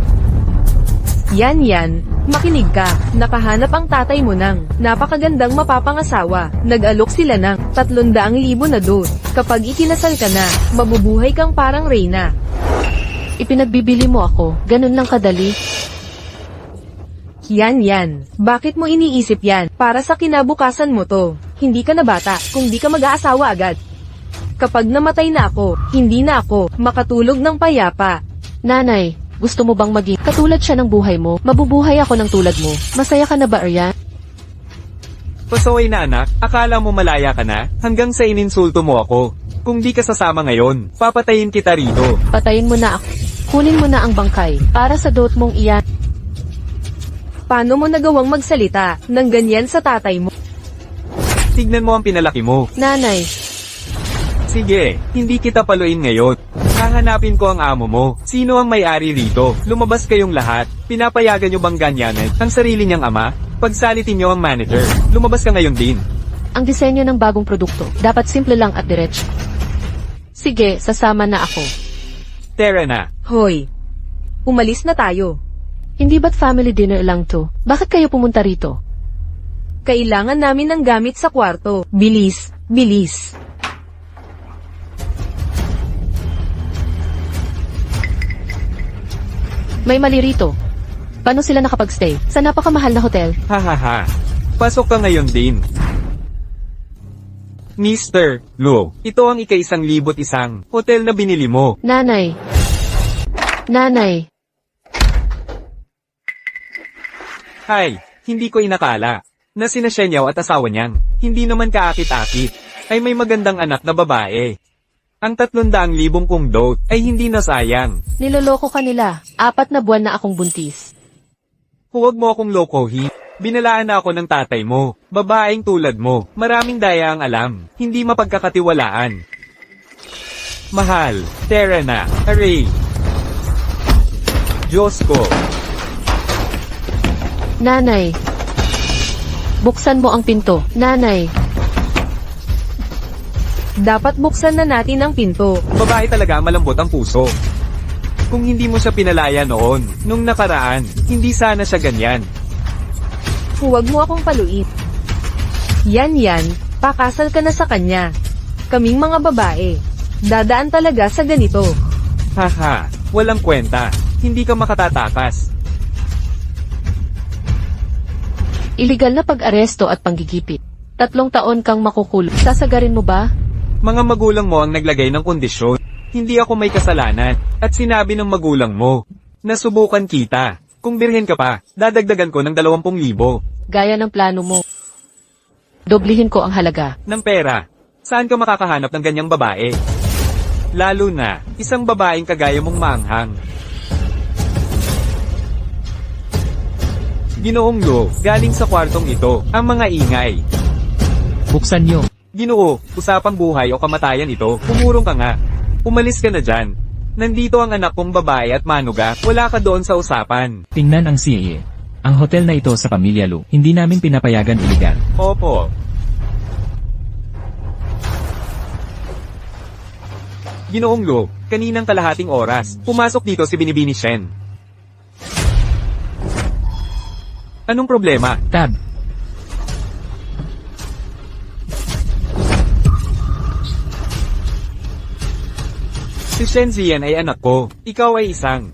yan, makinig ka. Nakahanap ang tatay mo ng napakagandang mapapangasawa. Nag-alok sila ng 300,000 na dos. Kapag ikinasal ka na, mabubuhay kang parang reyna. Ipinagbibili mo ako, ganun lang kadali. Yan. Bakit mo iniisip yan? Para sa kinabukasan mo to. Hindi ka na bata, kung di ka mag-aasawa agad. Kapag namatay na ako, hindi na ako makatulog ng payapa. Nanay, gusto mo bang maging katulad siya ng buhay mo? Mabubuhay ako ng tulad mo. Masaya ka na ba, Aryan? Pasaway na anak, akala mo malaya ka na, hanggang sa ininsulto mo ako. Kung di ka sasama ngayon, papatayin kita rito. Patayin mo na ako. Kunin mo na ang bangkay, para sa dot mong iyan. Paano mo nagawang magsalita ng ganyan sa tatay mo? Tignan mo ang pinalaki mo. Nanay, Sige, hindi kita paluin ngayon. Hahanapin ko ang amo mo. Sino ang may-ari rito? Lumabas kayong lahat. Pinapayagan nyo bang ganyanan ang sarili niyang ama? Pagsalitin nyo ang manager. Lumabas ka ngayon din. ang disenyo ng bagong produkto, dapat simple lang at diretso. Sige, sasama na ako. Tara na. Hoy, umalis na tayo. Hindi ba't family dinner lang to? Bakit kayo pumunta rito? Kailangan namin ng gamit sa kwarto. Bilis. May mali rito. Paano sila nakapag-stay? Sa napakamahal na hotel? Hahaha. Pasok ka ngayon din. Mr. Lu, ito ang ika-1,100 hotel na binili mo. Nanay. Hay, hindi ko inakala na sina Shenyaw at asawa niyang, hindi naman kaakit-akit, ay may magandang anak na babae. Ang 300,000 kong dote ay hindi nasayang. Niloloko ka nila. 4 na buwan na akong buntis. Huwag mo akong lokohin. Binalaan na ako ng tatay mo. Babaeng tulad mo. Maraming daya ang alam. Hindi mapagkakatiwalaan. Mahal. Tara na. Hooray. Diyos ko. Nanay. Buksan mo ang pinto. Nanay. Dapat buksan na natin ang pinto. Babae talaga malambot ang puso. Kung hindi mo siya pinalaya noon, nung nakaraan, hindi sana siya ganyan. Huwag mo akong paluin. Yan, pakasal ka na sa kanya. Kaming mga babae. Dadaan talaga sa ganito. Haha, walang kwenta. Hindi ka makatatakas. Iligal na pag-aresto at panggigipit. 3 taon kang makukulong. Sasagarin mo ba? Mga magulang mo ang naglagay ng kondisyon. Hindi ako may kasalanan. At sinabi ng magulang mo, nasubukan kita. Kung birhen ka pa, dadagdagan ko ng 20,000. Gaya ng plano mo. Doblihin ko ang halaga. Ng pera. Saan ka makakahanap ng ganyang babae? Lalo na, isang babaeng kagaya mong maanghang. Ginoong Lo, galing sa kwartong ito, ang mga ingay. Buksan niyo. Ginoo, usapang buhay o kamatayan ito, umurong ka nga. Umalis ka na dyan. Nandito ang anak kong babae at manuga, wala ka doon sa usapan. Tingnan ang CIA. Ang hotel na ito sa Pamilya Lu, hindi namin pinapayagan iligal. Opo. Ginoong Lo, kaninang kalahating oras, pumasok dito si Binibini Shen. Anong problema? Tab. Si Shen Ziyan ay anak ko, ikaw ay isang.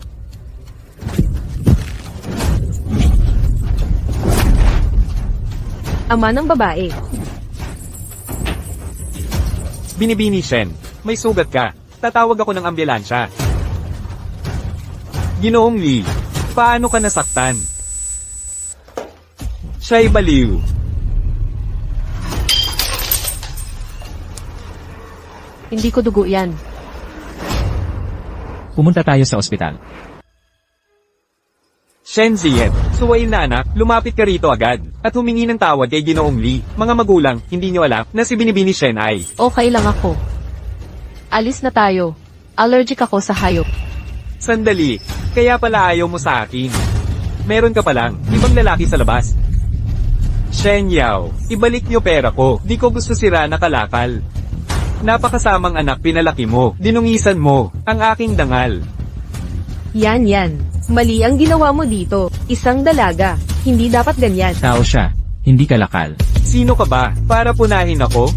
Ama ng babae. Binibini Shen, may sugat ka. Tatawag ako ng ambulansya. Ginoong Lee, paano ka nasaktan? Siya'y baliw. Hindi ko dugo yan. Pumunta tayo sa ospital. Shen Ziyan, suwail na anak, lumapit ka rito agad, at humingi ng tawad kay Ginoong Lee. Mga magulang, hindi nyo alam na si Binibini Shen ay. Okay lang ako. Alis na tayo. Allergic ako sa hayop. Sandali, kaya pala ayaw mo sa akin. Meron ka palang, ibang lalaki sa labas. Shen Yao, ibalik nyo pera ko, di ko gusto sira na kalakal. Napakasamang anak pinalaki mo, dinungisan mo, ang aking dangal. Yan. Mali ang ginawa mo dito. Isang dalaga. Hindi dapat ganyan. Tao siya, hindi kalakal. Sino ka ba, para punahin ako?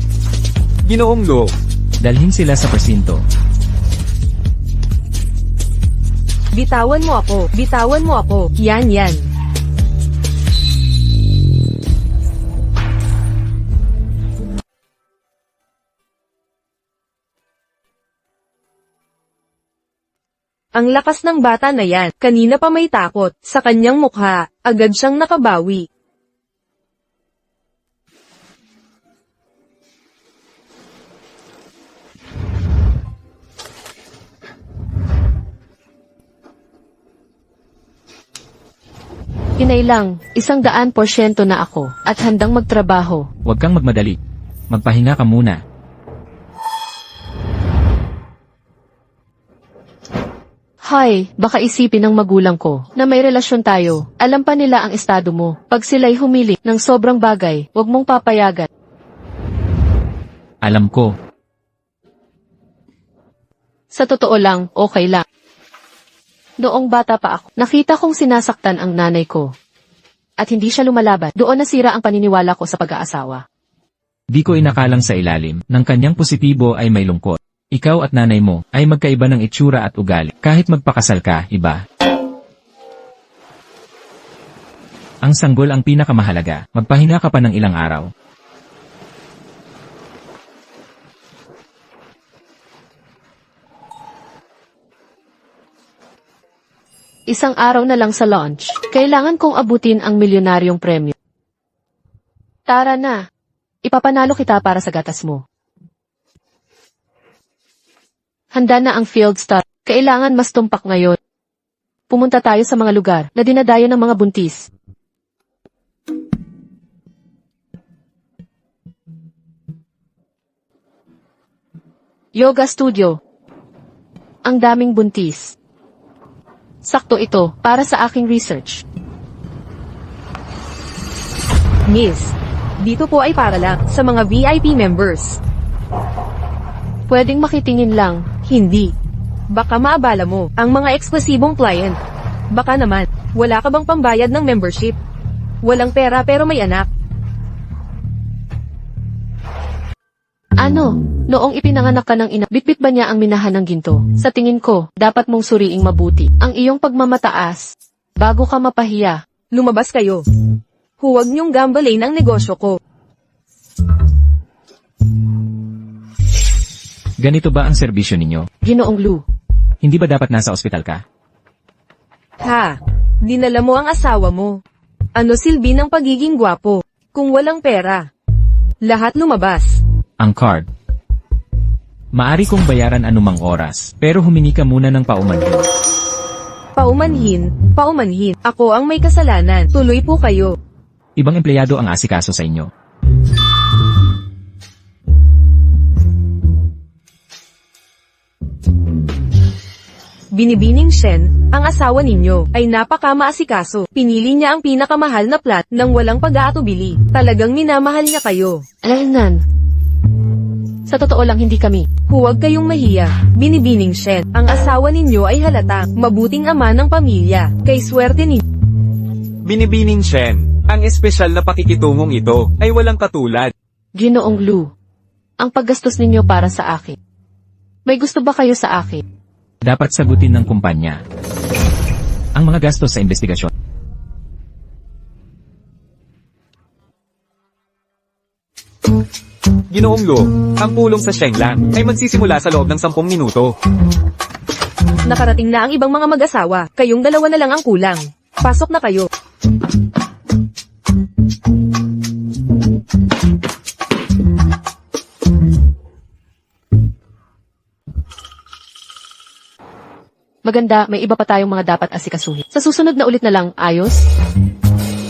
Ginoong Lo, Dalhin sila sa presinto. Bitawan mo ako. Bitawan mo ako. Yan. Ang lakas ng bata na yan. Kanina pa may takot. Sa kanyang mukha, agad siyang nakabawi. Kinailang, 100% na ako, at handang magtrabaho. Huwag kang magmadali. Magpahinga ka muna. Hay, baka isipin ng magulang ko na may relasyon tayo. Alam pa nila ang estado mo. Pag sila'y humili ng sobrang bagay, huwag mong papayagan. Alam ko. Sa totoo lang, okay lang. Noong bata pa ako, nakita kong sinasaktan ang nanay ko. At hindi siya lumalaban. Doon nasira ang paniniwala ko sa pag-aasawa. Di ko inakalang sa ilalim ng kanyang positibo ay may lungkot. Ikaw at nanay mo ay magkaiba ng itsura at ugali. Kahit magpakasal ka, iba. Ang sanggol ang pinakamahalaga. Magpahinga ka pa ng ilang araw. Isang araw na lang sa launch. Kailangan kong abutin ang milyonaryong premyo. Tara na. Ipapanalo kita para sa gatas mo. Handa na ang field start. Kailangan mas tumpak ngayon. Pumunta tayo sa mga lugar na dinadayo ng mga buntis. Yoga studio. Ang daming buntis. Sakto ito para sa aking research. Miss, dito po ay para lang sa mga VIP members. Pwedeng makitingin lang. Hindi. Baka maabala mo ang mga eksklusibong client. Baka naman, wala ka bang pambayad ng membership? Walang pera pero may anak. Ano? Noong ipinanganak ka ng ina, bitbit ba niya ang minahan ng ginto? Sa tingin ko, dapat mong suriing mabuti ang iyong pagmamataas bago ka mapahiya. Lumabas kayo. Huwag niyong gambalain ang negosyo ko. Ganito ba ang serbisyo ninyo? Ginoong Lu. Hindi ba dapat nasa ospital ka? Ha? Dinala mo ang asawa mo. Ano silbi ng pagiging gwapo kung walang pera? Lahat lumabas. Ang card. Maari kong bayaran anumang oras, pero humingi ka muna ng paumanhin. Paumanhin. Ako ang may kasalanan. Tuloy po kayo. Ibang empleyado ang asikaso sa inyo. Binibining Shen, ang asawa ninyo, ay napaka-maasikaso. Pinili niya ang pinakamahal na plat nang walang pag-aatubili. Talagang minamahal niya kayo. Alaynan. Sa totoo lang hindi kami. Huwag kayong mahiya. Binibining Shen, ang asawa ninyo ay halatang mabuting ama ng pamilya. Kay swerte ninyo. Binibining Shen, ang espesyal na pakikitungong ito ay walang katulad. Ginoong Lu. Ang paggastos ninyo para sa akin. May gusto ba kayo sa akin? Dapat sagutin ng kumpanya ang mga gastos sa investigasyon. Ginoong Lu, ang pulong sa Shenglang ay magsisimula sa loob ng 10 minuto. Nakarating na ang ibang mga mag-asawa. Kayong dalawa na lang ang kulang. Pasok na kayo. Maganda, may iba pa tayong mga dapat asikasuhin. Sa susunod na ulit na lang, ayos?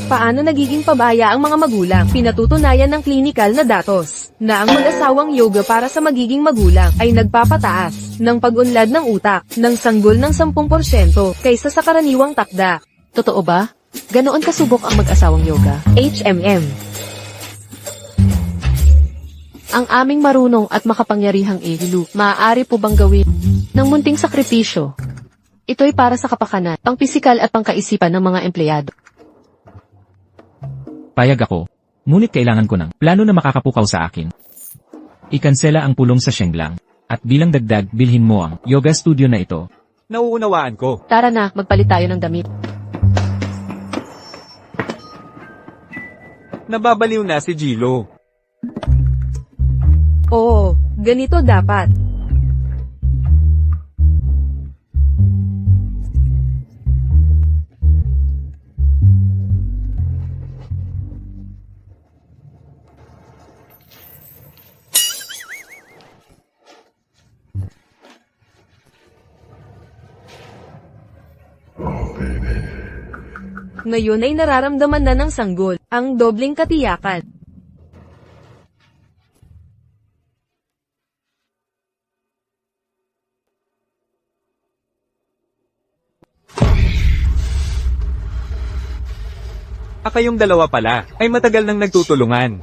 Paano nagiging pabaya ang mga magulang? Pinatutunayan ng klinikal na datos na ang mag-asawang yoga para sa magiging magulang ay nagpapataas ng pag-unlad ng utak ng sanggol ng 10% kaysa sa karaniwang takda. Totoo ba? Ganoon kasubok ang mag-asawang yoga? HMM. Ang aming marunong at makapangyarihang Lu, maaari po bang gawin ng munting sakripisyo? Ito'y para sa kapakanan, pangpisikal at pangkaisipan ng mga empleyado. Payag ako. Ngunit kailangan ko ng plano na makakapukaw sa akin. Ikansela ang pulong sa Shenglang. At bilang dagdag, bilhin mo ang yoga studio na ito. Nauunawaan ko. Tara na, magpalit tayo ng damit. Nababaliw na si Jilo. Oo, ganito dapat. Ngayon ay nararamdaman na ng sanggol ang dobleng katiyakan. Kayong dalawa pala ay matagal nang nagtutulungan.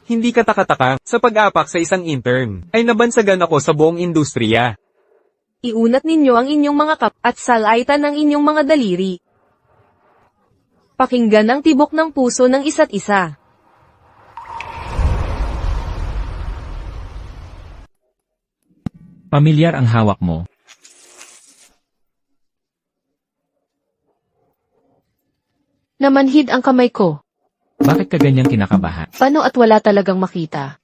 Hindi ka taka-taka, sa pag-apak sa isang intern, ay nabansagan ako sa buong industriya. Iunat ninyo ang inyong mga kap at salaitan ng inyong mga daliri. Pakinggan ang tibok ng puso ng isa't isa. Pamilyar ang hawak mo. Namanhid ang kamay ko. Bakit ka ganyang kinakabahan? Paano at wala talagang makita?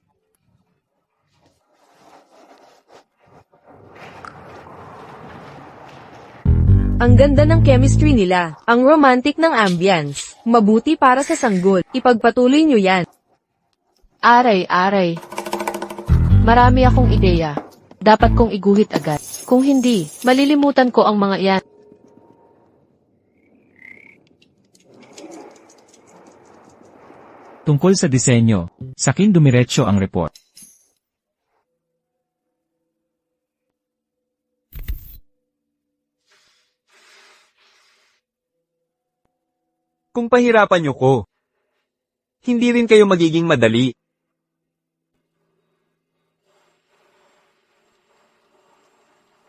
Ang ganda ng chemistry nila, ang romantic ng ambience. Mabuti para sa sanggol, ipagpatuloy nyo yan. Aray. Marami akong ideya. Dapat kong iguhit agad. Kung hindi, malilimutan ko ang mga iyan. Tungkol sa disenyo, sakin dumiretso ang report. Kung pahirapan niyo ko, hindi rin kayo magiging madali.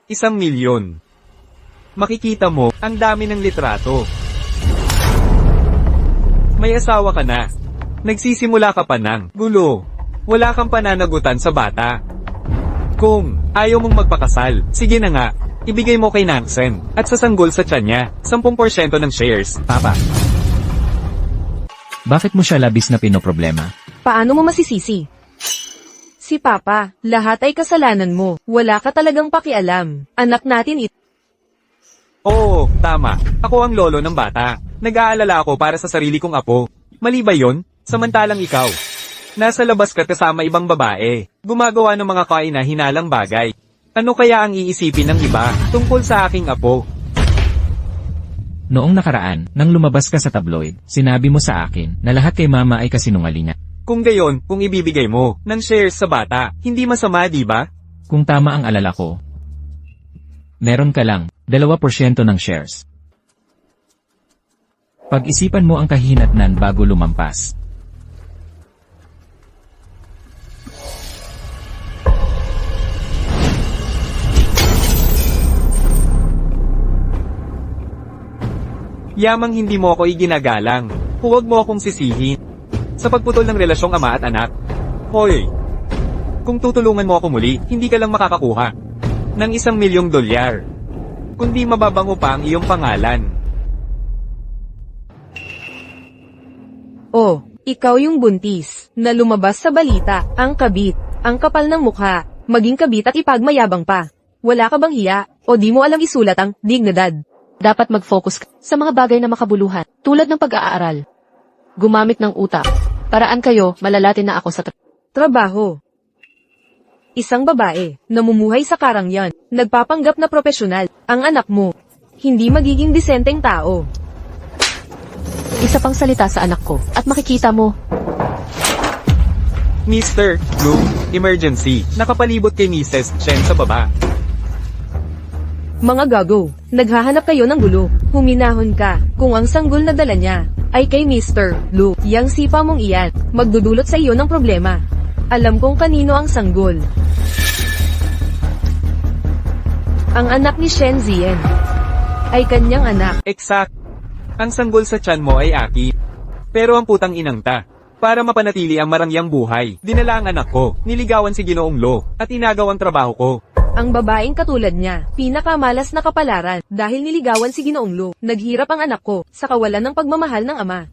₱1,000,000. Makikita mo, ang dami ng litrato. May asawa ka na. Nagsisimula ka pa ng gulo. Wala kang pananagutan sa bata. Kung ayaw mong magpakasal, sige na nga, ibigay mo kay Nansen, at sa sanggol sa tiyan niya, 10% ng shares. Papa. Bakit mo siya labis na pinoproblema? Paano mo masisisi? Si Papa, lahat ay kasalanan mo. Wala ka talagang pakialam. Anak natin ito. Oo, tama. Ako ang lolo ng bata. Nag-aalala ako para sa sarili kong apo. Mali ba yun? Samantalang ikaw. Nasa labas ka kasama ibang babae. Gumagawa ng mga kaina-hinalang bagay. Ano kaya ang iisipin ng iba tungkol sa aking apo? Noong nakaraan, nang lumabas ka sa tabloid, sinabi mo sa akin na lahat kay mama ay kasinungalingan. Kung gayon, kung ibibigay mo ng shares sa bata, hindi masama, di ba? Kung tama ang alala ko, meron ka lang 2% ng shares. Pag-isipan mo ang kahinatnan bago lumampas. Yamang hindi mo ako iginagalang. Huwag mo akong sisihin. Sa pagputol ng relasyong ama at anak. Hoy! Kung tutulungan mo ako muli, hindi ka lang makakakuha ng $1,000,000. Kundi mababango pa ang iyong pangalan. Oh, ikaw yung buntis, na lumabas sa balita, ang kabit, ang kapal ng mukha, maging kabit at ipagmayabang pa. Wala ka bang hiya, o di mo alam isulat ang dignidad? Dapat mag-focus ka sa mga bagay na makabuluhan, tulad ng pag-aaral. Gumamit ng utak. Paraan kayo, malalatin na ako sa Trabaho. Isang babae, namumuhay sa karangyan, nagpapanggap na profesional, ang anak mo. Hindi magiging disenteng tao. isa pang salita sa anak ko, at makikita mo. Mr. Blue, emergency. Nakapalibot kay Mrs. Chen sa baba. Mga gago, naghahanap kayo ng gulo. Huminahon ka, kung ang sanggol na dala niya ay kay Mr. Blue. Yang sipa mong iyan, magdudulot sa iyo ng problema. Alam kong kanino ang sanggol. Ang anak ni Shen Zien ay kanyang anak. Exact. Ang sanggol sa tiyan mo ay akin. Pero ang putang inang ta. Para mapanatili ang marangyang buhay, dinala ang anak ko, niligawan si Ginoong Lo, at inagaw ang trabaho ko. Ang babaeng katulad niya, pinakamalas na kapalaran, dahil niligawan si Ginoong Lo, naghirap ang anak ko, sa kawalan ng pagmamahal ng ama.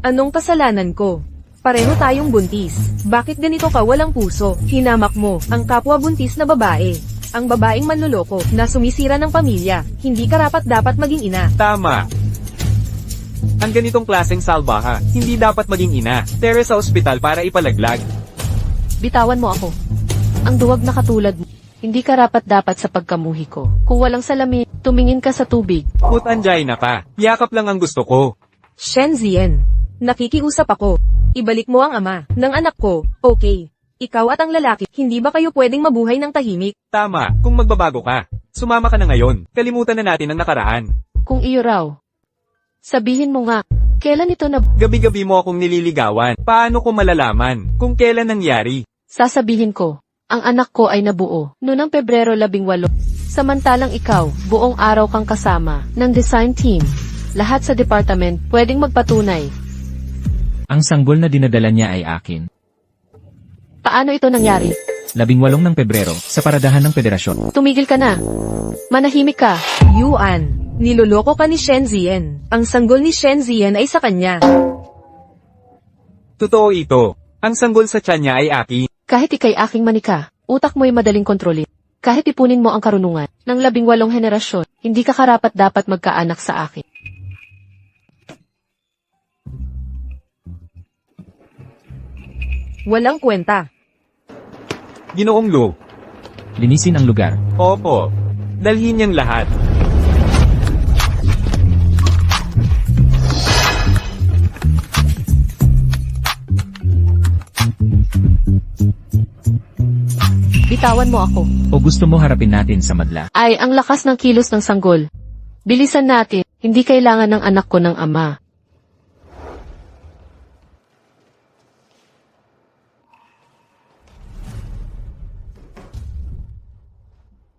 Anong kasalanan ko? Pareho tayong buntis. Bakit ganito ka walang puso? Hinamak mo, ang kapwa buntis na babae. Ang babaeng manloloko, na sumisira ng pamilya, hindi karapat dapat maging ina. Tama. Ang ganitong klaseng salbaha, hindi dapat maging ina. Tere sa ospital para ipalaglag. Bitawan mo ako. Ang duwag na katulad mo. Hindi karapat dapat sa pagkamuhi ko. Kung walang salamin, tumingin ka sa tubig. Putanjay na ka. Yakap lang ang gusto ko. Shen Zien, nakikiusap ako. Ibalik mo ang ama ng anak ko, okay. Ikaw at ang lalaki, hindi ba kayo pwedeng mabuhay ng tahimik? Tama, kung magbabago ka. Sumama ka na ngayon. Kalimutan na natin ang nakaraan. Kung iyo raw. Sabihin mo nga, kailan ito na... Gabi-gabi mo akong nililigawan. Paano ko malalaman kung kailan nangyari? Sasabihin ko, ang anak ko ay nabuo noong Pebrero 18. Samantalang ikaw, buong araw kang kasama ng design team. Lahat sa department pwedeng magpatunay. Ang sanggol na dinadala niya ay akin. Paano ito nangyari? 18 ng Pebrero, sa paradahan ng federasyon. Tumigil ka na. Manahimik ka. Yuan, niloloko ka ni Shen Zien. Ang sanggol ni Shen Zien ay sa kanya. Totoo ito. Ang sanggol sa tiyan niya ay akin. Kahit ikay aking manika, utak mo'y madaling kontrolin. Kahit ipunin mo ang karunungan ng 18 henerasyon, hindi ka karapat-dapat magkaanak sa akin. Walang kwenta. Ginoong Lu. Linisin ang lugar. Opo. Dalhin niyang lahat. Bitawan mo ako. O gusto mo harapin natin sa madla? Ay, ang lakas ng kilos ng sanggol. Bilisan natin, hindi kailangan ng anak ko ng ama.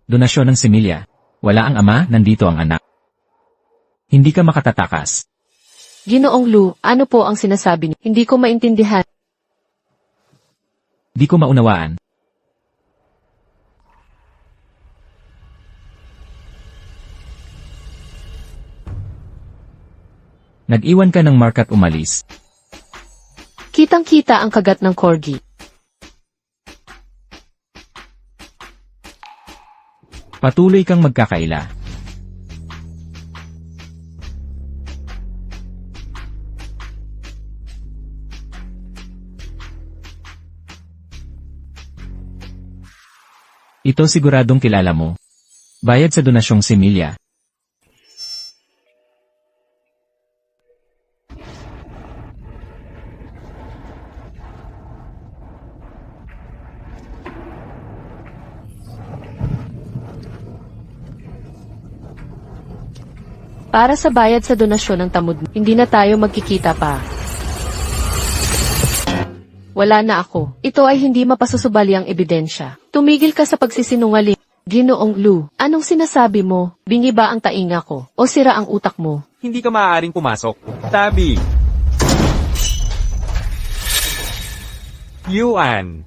Donasyon ng similya. Wala ang ama, nandito ang anak. Hindi ka makatatakas. Ginoong Lu, ano po ang sinasabi niyo? Hindi ko maintindihan. Di ko maunawaan. Nag-iwan ka ng mark at umalis. Kitang-kita ang kagat ng corgi. Patuloy kang magkakaila. Ito siguradong kilala mo. Bayad sa donasyong similya. Para sa bayad sa donasyon ng tamod, hindi na tayo magkikita pa. Wala na ako. Ito ay hindi mapasusubali ang ebidensya. Tumigil ka sa pagsisinungaling. Ginoong Lu, anong sinasabi mo? Bingi ba ang tainga ko? O sira ang utak mo? Hindi ka maaaring pumasok. Tabi. Yuan.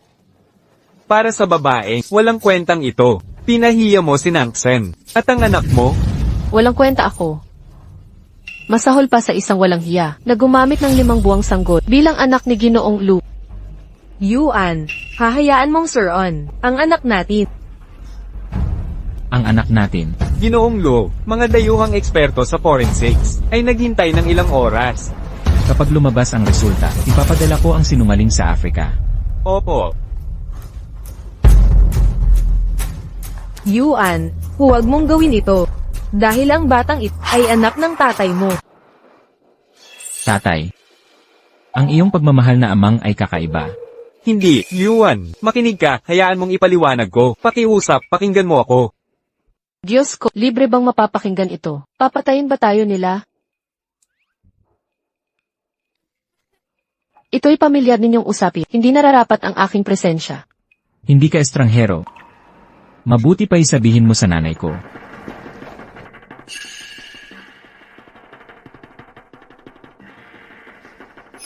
Para sa babae, walang kwentang ito. Pinahiya mo si Nangsen. At ang anak mo? Walang kwenta ako. Masahol pa sa isang walang hiya na gumamit ng 5 buwang sanggol bilang anak ni Ginoong Lu. Yuan, hahayaan mong Sir On, ang anak natin. Ang anak natin. Ginoong Lu, mga dayuhang eksperto sa forensics, ay naghintay ng ilang oras. Kapag lumabas ang resulta, ipapadala ko ang sinungaling sa Africa. Opo. Yuan, huwag mong gawin ito. Dahil ang batang ito ay anak ng tatay mo. Tatay. Ang iyong pagmamahal na amang ay kakaiba. Hindi, Yuan. Makinig ka, hayaan mong ipaliwanag ko. Pakiusap, pakinggan mo ako. Diyos ko, libre bang mapapakinggan ito? Papatayin ba tayo nila? Ito'y pamilyar ninyong usapin. Hindi nararapat ang aking presensya. Hindi ka estranghero. Mabuti pa'y sabihin mo sa nanay ko.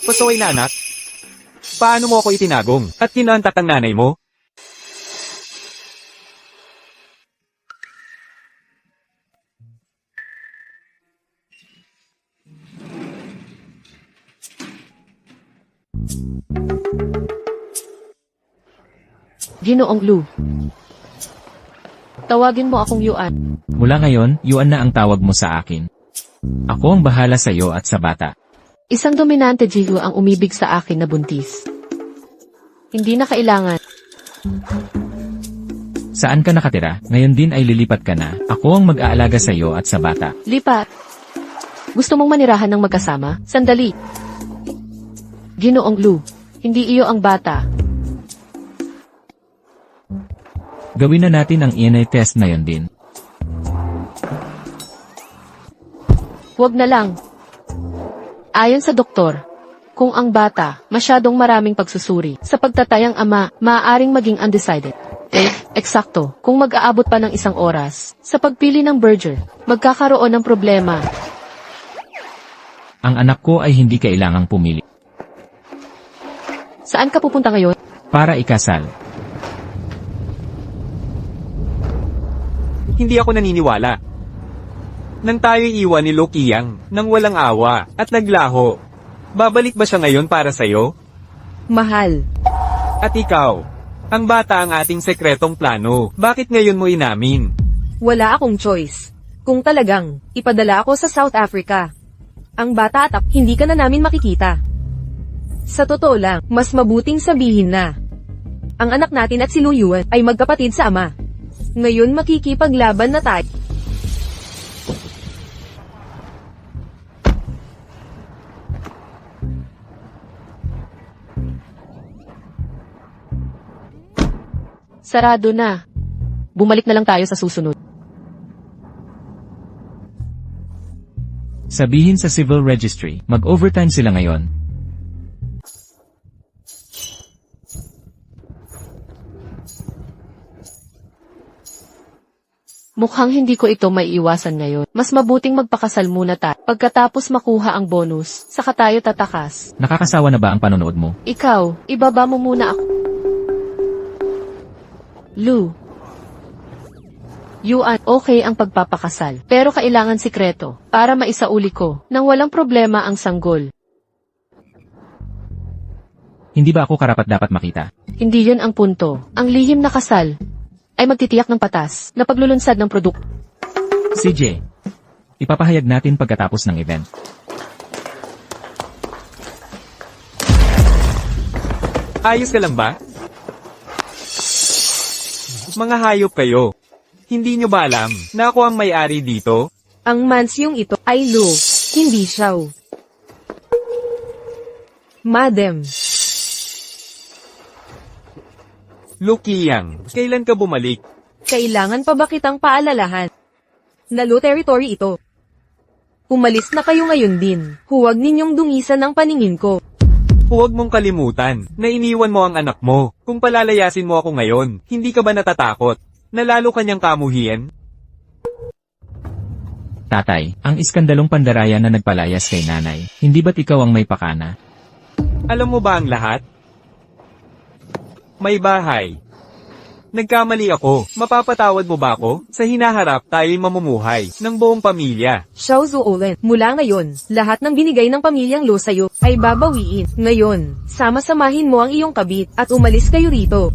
Pasaway na anak. Paano mo ako itinagong? At kinantak ang nanay mo? Ginoong Lu. Tawagin mo akong Yuan. Mula ngayon, Yuan na ang tawag mo sa akin. Ako ang bahala sa iyo at sa bata. Isang dominante Jihu ang umibig sa akin na buntis. Hindi na kailangan. Saan ka nakatira? Ngayon din ay lilipat ka na. Ako ang mag-aalaga sa iyo at sa bata. Lipat. Gusto mong manirahan ng magkasama? Sandali. Ginoong Lu, hindi iyo ang bata. Gawin na natin ang DNA test ngayon din. Huwag na lang. Ayon sa doktor, kung ang bata masyadong maraming pagsusuri sa pagtatayang ama, maaaring maging undecided. Eksakto, kung mag-aabot pa ng 1 oras sa pagpili ng burger, magkakaroon ng problema. Ang anak ko ay hindi kailangang pumili. Saan ka pupunta ngayon? Para ikasal. Hindi ako naniniwala. Nang tayo iwan ni Lokiyang, nang walang awa, at naglaho. Babalik ba siya ngayon para sa'yo? Mahal. At ikaw? Ang bata ang ating sekretong plano. Bakit ngayon mo inamin? Wala akong choice. Kung talagang, ipadala ako sa South Africa. Ang bata at hindi ka na namin makikita. Sa totoo lang, mas mabuting sabihin na. Ang anak natin at si Lu Yuan ay magkapatid sa ama. Ngayon makikipaglaban na tayo. Sarado na. Bumalik na lang tayo sa susunod. Sabihin sa civil registry, mag-overtime sila ngayon. Mukhang hindi ko ito maiiwasan ngayon. Mas mabuting magpakasal muna tayo. Pagkatapos makuha ang bonus, saka tayo tatakas. Nakakasawa na ba ang panonood mo? Ikaw, ibaba mo muna ako. Lu. Yuan, okay ang pagpapakasal. Pero kailangan sikreto, para maisauli ko, nang walang problema ang sanggol. Hindi ba ako karapat-dapat makita? Hindi yun ang punto. Ang lihim na kasal ay magtitiyak ng patas na paglulunsad ng produkto. CJ, ipapahayag natin pagkatapos ng event. Ayos ka lang ba? Mga hayop kayo. Hindi nyo ba alam na ako ang may-ari dito? Ang mansyong ito ay Lu, hindi Xiao. Madam, Lukiyang, kailan ka bumalik? kailangan pa ba kitang paalalahan? Na Lu territory ito. Umalis na kayo ngayon din. Huwag ninyong dungisan ang paningin ko. Huwag mong kalimutan na iniwan mo ang anak mo. Kung palalayasin mo ako ngayon, hindi ka ba natatakot? Na lalo kanyang kamuhian? Tatay, ang iskandalong pandaraya na nagpalayas kay nanay, hindi ba't ikaw ang may pakana? Alam mo ba ang lahat? May bahay. Nagkamali ako. Mapapatawad mo ba ako? Sa hinaharap tayo'y mamumuhay ng buong pamilya. Xiao Zuolen, mula ngayon, lahat ng binigay ng pamilyang Lu sa'yo ay babawiin. Ngayon, sama-samahin mo ang iyong kabit at umalis kayo rito.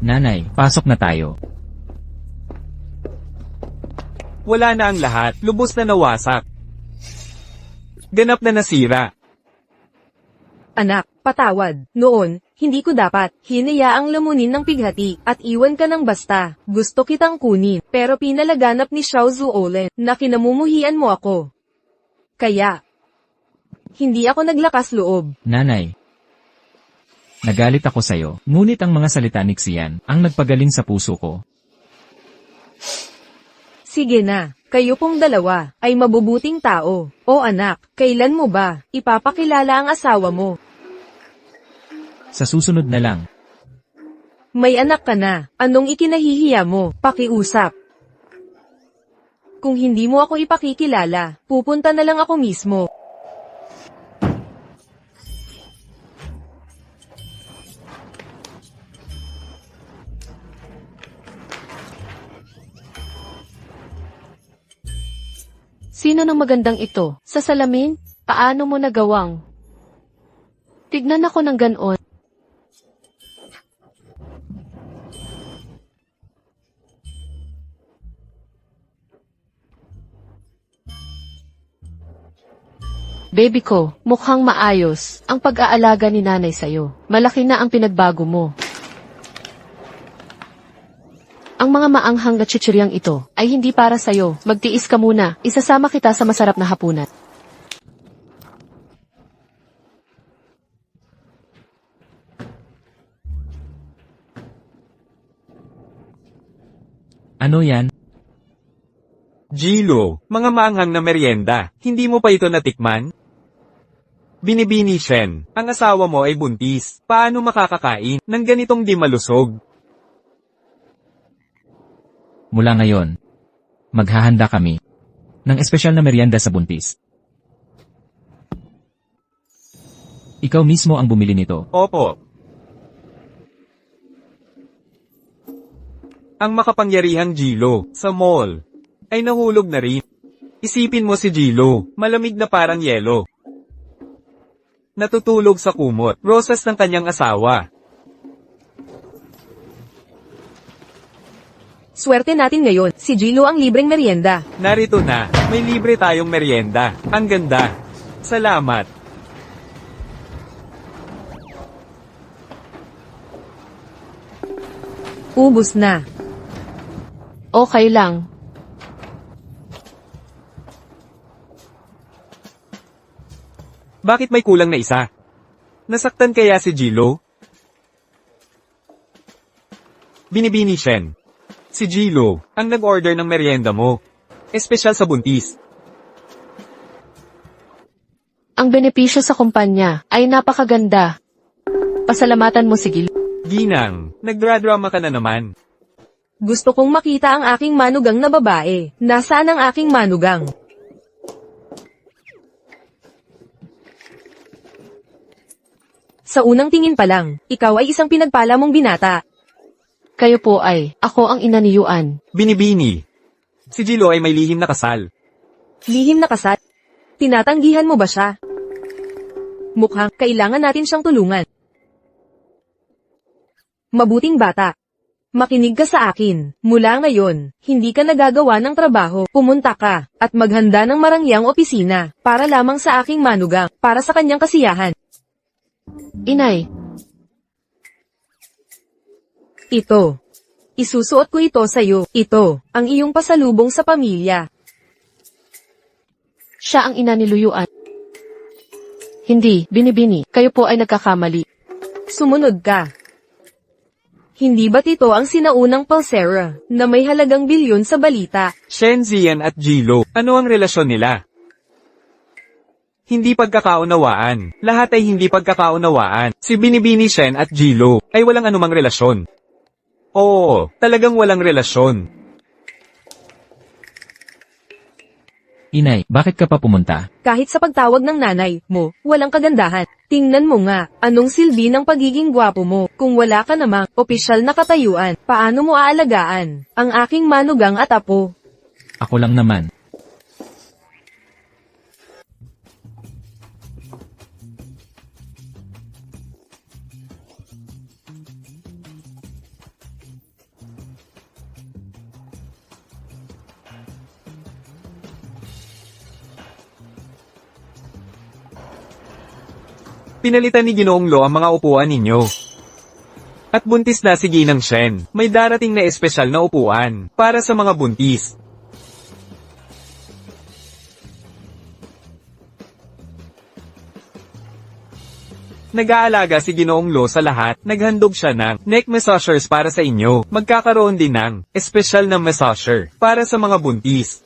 Nanay, pasok na tayo. Wala na ang lahat. Lubos na nawasak. Ganap na nasira. Anak, patawad. Noon, hindi ko dapat hinayaang lamunin ng pighati at iwan ka ng basta. Gusto kitang kunin, pero pinalaganap ni Xiao Zuolen na kinamumuhian mo ako. Kaya, hindi ako naglakas loob. Nanay, nagalit ako sa'yo, ngunit ang mga salita ni Xian ang nagpagaling sa puso ko. Sige na, kayo pong dalawa ay mabubuting tao. O anak, kailan mo ba ipapakilala ang asawa mo? Sa susunod na lang. May anak ka na, anong ikinahihiya mo? Pakiusap. Kung hindi mo ako ipakikilala, pupunta na lang ako mismo. Sino ng magandang ito? Sa salamin? Paano mo nagawang? Tignan ako ng ganon. Baby ko, mukhang maayos ang pag-aalaga ni nanay sa'yo. Malaki na ang pinagbago mo. Ang mga maanghang na chichiryang ito ay hindi para sa'yo. Magtiis ka muna. Isasama kita sa masarap na hapunan. Ano yan? Gilo, mga maanghang na merienda. Hindi mo pa ito natikman? Binibini Shen, ang asawa mo ay buntis. Paano makakakain ng ganitong di malusog? Mula ngayon, maghahanda kami ng espesyal na merienda sa buntis. Ikaw mismo ang bumili nito. Opo. Ang makapangyarihang Gilo sa mall ay nahulog na rin. Isipin mo si Gilo, malamig na parang yelo. natutulog sa kumot, rosas ng kanyang asawa. Swerte natin ngayon, si Gilo ang libreng merienda. Narito na, may libre tayong merienda. Ang ganda. Salamat. Ubus na. Okay lang. Bakit may kulang na isa? Nasaktan kaya si Gilo? Binibini Shen. Si Gilo, ang nag-order ng merienda mo. Espesyal sa buntis. Ang benepisyo sa kumpanya ay napakaganda. Pasalamatan mo si Gil. Ginang, nagdradrama ka na naman. Gusto kong makita ang aking manugang na babae. Nasaan ang aking manugang? Sa unang tingin pa lang, ikaw ay isang pinagpala mong binata. Kayo po ay, ako ang ina ni Yuan. Binibini. Si Gilo ay may lihim na kasal. Lihim na kasal. Tinatanggihan mo ba siya? Mukhang kailangan natin siyang tulungan. Mabuting bata. Makinig ka sa akin. Mula ngayon, hindi ka nagagawa ng trabaho. Pumunta ka, at maghanda ng marangyang opisina, para lamang sa aking manugang, para sa kanyang kasiyahan. Inay, Ito. Isusuot ko ito sa'yo. Ito, ang iyong pasalubong sa pamilya. siya ang ina ni Luyuan. Hindi, binibini, kayo po ay nagkakamali. Sumunod ka. Hindi ba't ito ang sinaunang Pulsera, na may halagang bilyon sa balita? Shen Zian at Gilo, ano ang relasyon nila? Hindi pagkakaunawaan. Lahat ay hindi pagkakaunawaan. Si Binibini Shen at Gilo ay walang anumang relasyon. Oo, talagang walang relasyon. Inay, bakit ka pa pumunta? Kahit sa pagtawag ng nanay mo, walang kagandahan. Tingnan mo nga, anong silbi ng pagiging gwapo mo, kung wala ka namang opisyal na katayuan, paano mo aalagaan ang aking manugang at apo? Ako lang naman. Pinalitan ni Ginoong Lo ang mga upuan ninyo. At buntis na si Ginang Shen. May darating na espesyal na upuan para sa mga buntis. Nag-aalaga si Ginoong Lo sa lahat. Naghandog siya ng neck massagers para sa inyo. Magkakaroon din ng espesyal na massager para sa mga buntis.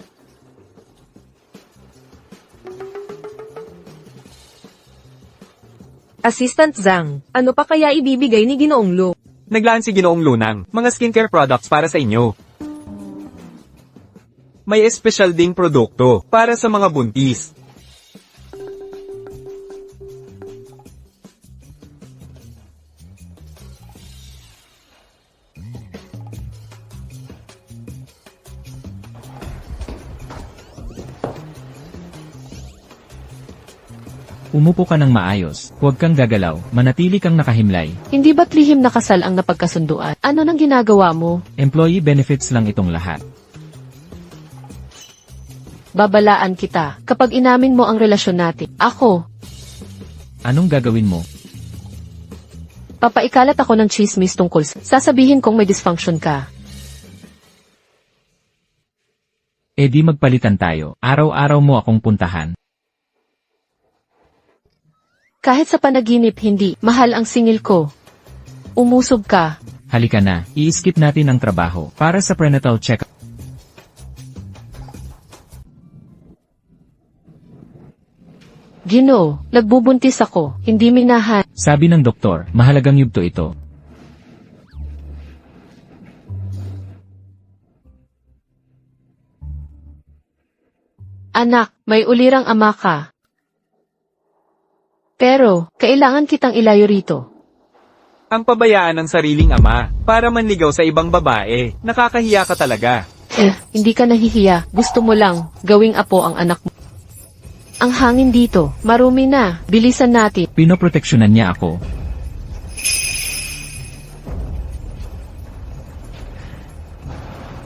Assistant Zhang, ano pa kaya ibibigay ni Ginoong Lo? Naglaan si Ginoong Lo ng mga skincare products para sa inyo. May espesyal ding produkto para sa mga buntis. Umupo ka ng maayos, huwag kang gagalaw, manatili kang nakahimlay. Hindi ba't lihim na kasal ang napagkasunduan? Ano nang ginagawa mo? Employee benefits lang itong lahat. Babalaan kita, kapag inamin mo ang relasyon natin. Ako, Anong gagawin mo? papaikalat ako ng chismis tungkol sasabihin kong may dysfunction ka. E di magpalitan tayo, araw-araw mo akong puntahan. Kahit sa panaginip hindi, mahal ang singil ko. Umusog ka. Halika na, i-skip natin ang trabaho, para sa prenatal check-up. Ginoo, nagbubuntis ako, hindi minahan. Sabi ng doktor, mahalagang yugto ito. Anak, may ulirang ama ka. Pero, kailangan kitang ilayo rito. Ang pabayaan ng sariling ama para manligaw sa ibang babae. Nakakahiya ka talaga. Hindi ka nahihiya, gusto mo lang, gawing apo ang anak mo. Ang hangin dito, marumi na. Bilisan natin. Pinoproteksyonan niya ako.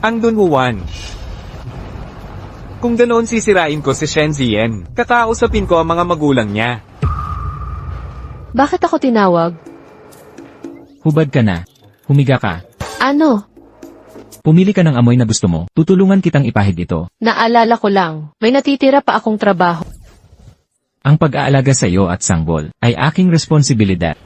Ang Dunhuan. Kung ganoon sisirain ko si Shen Ziyan, kakausapin ko ang mga magulang niya. Bakit ako tinawag? Hubad ka na. Humiga ka. Ano? Pumili ka ng amoy na gusto mo. Tutulungan kitang ipahid ito. Naalala ko lang, may natitira pa akong trabaho. Ang pag-aalaga sa iyo at sanggol ay aking responsibilidad.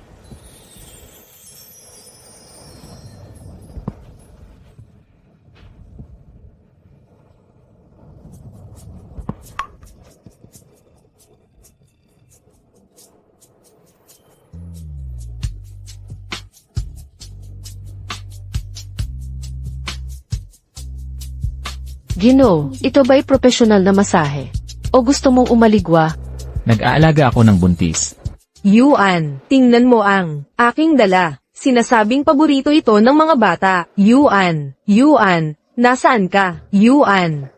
Ginoo, ito ba'y profesional na masahe? O gusto mong umaligwa? Nag-aalaga ako ng buntis. Yuan, tingnan mo ang aking dala. Sinasabing paborito ito ng mga bata. Yuan, Yuan, nasaan ka? Yuan.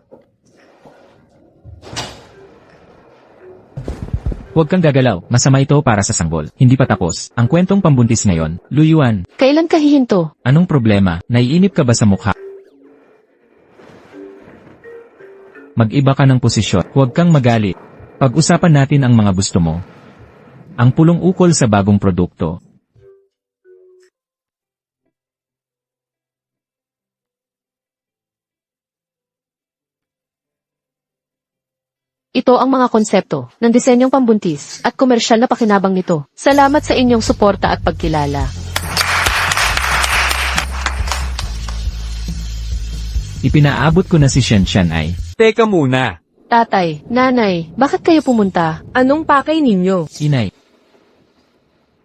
Huwag kang gagalaw. Masama ito para sa sanggol. Hindi pa tapos. Ang kwentong pambuntis ngayon. Luyuan, Kailan ka hihinto? anong problema? Naiinip ka ba sa mukha? Mag-iba ka ng posisyon. Huwag kang magalit. Pag-usapan natin ang mga gusto mo. Ang pulong ukol sa bagong produkto. Ito ang mga konsepto ng disenyong pambuntis at komersyal na pakinabang nito. Salamat sa inyong suporta at pagkilala. Ipinaabot ko na si Shen ay. Teka muna. Tatay, nanay, bakit kayo pumunta? Anong pakay ninyo? Inay,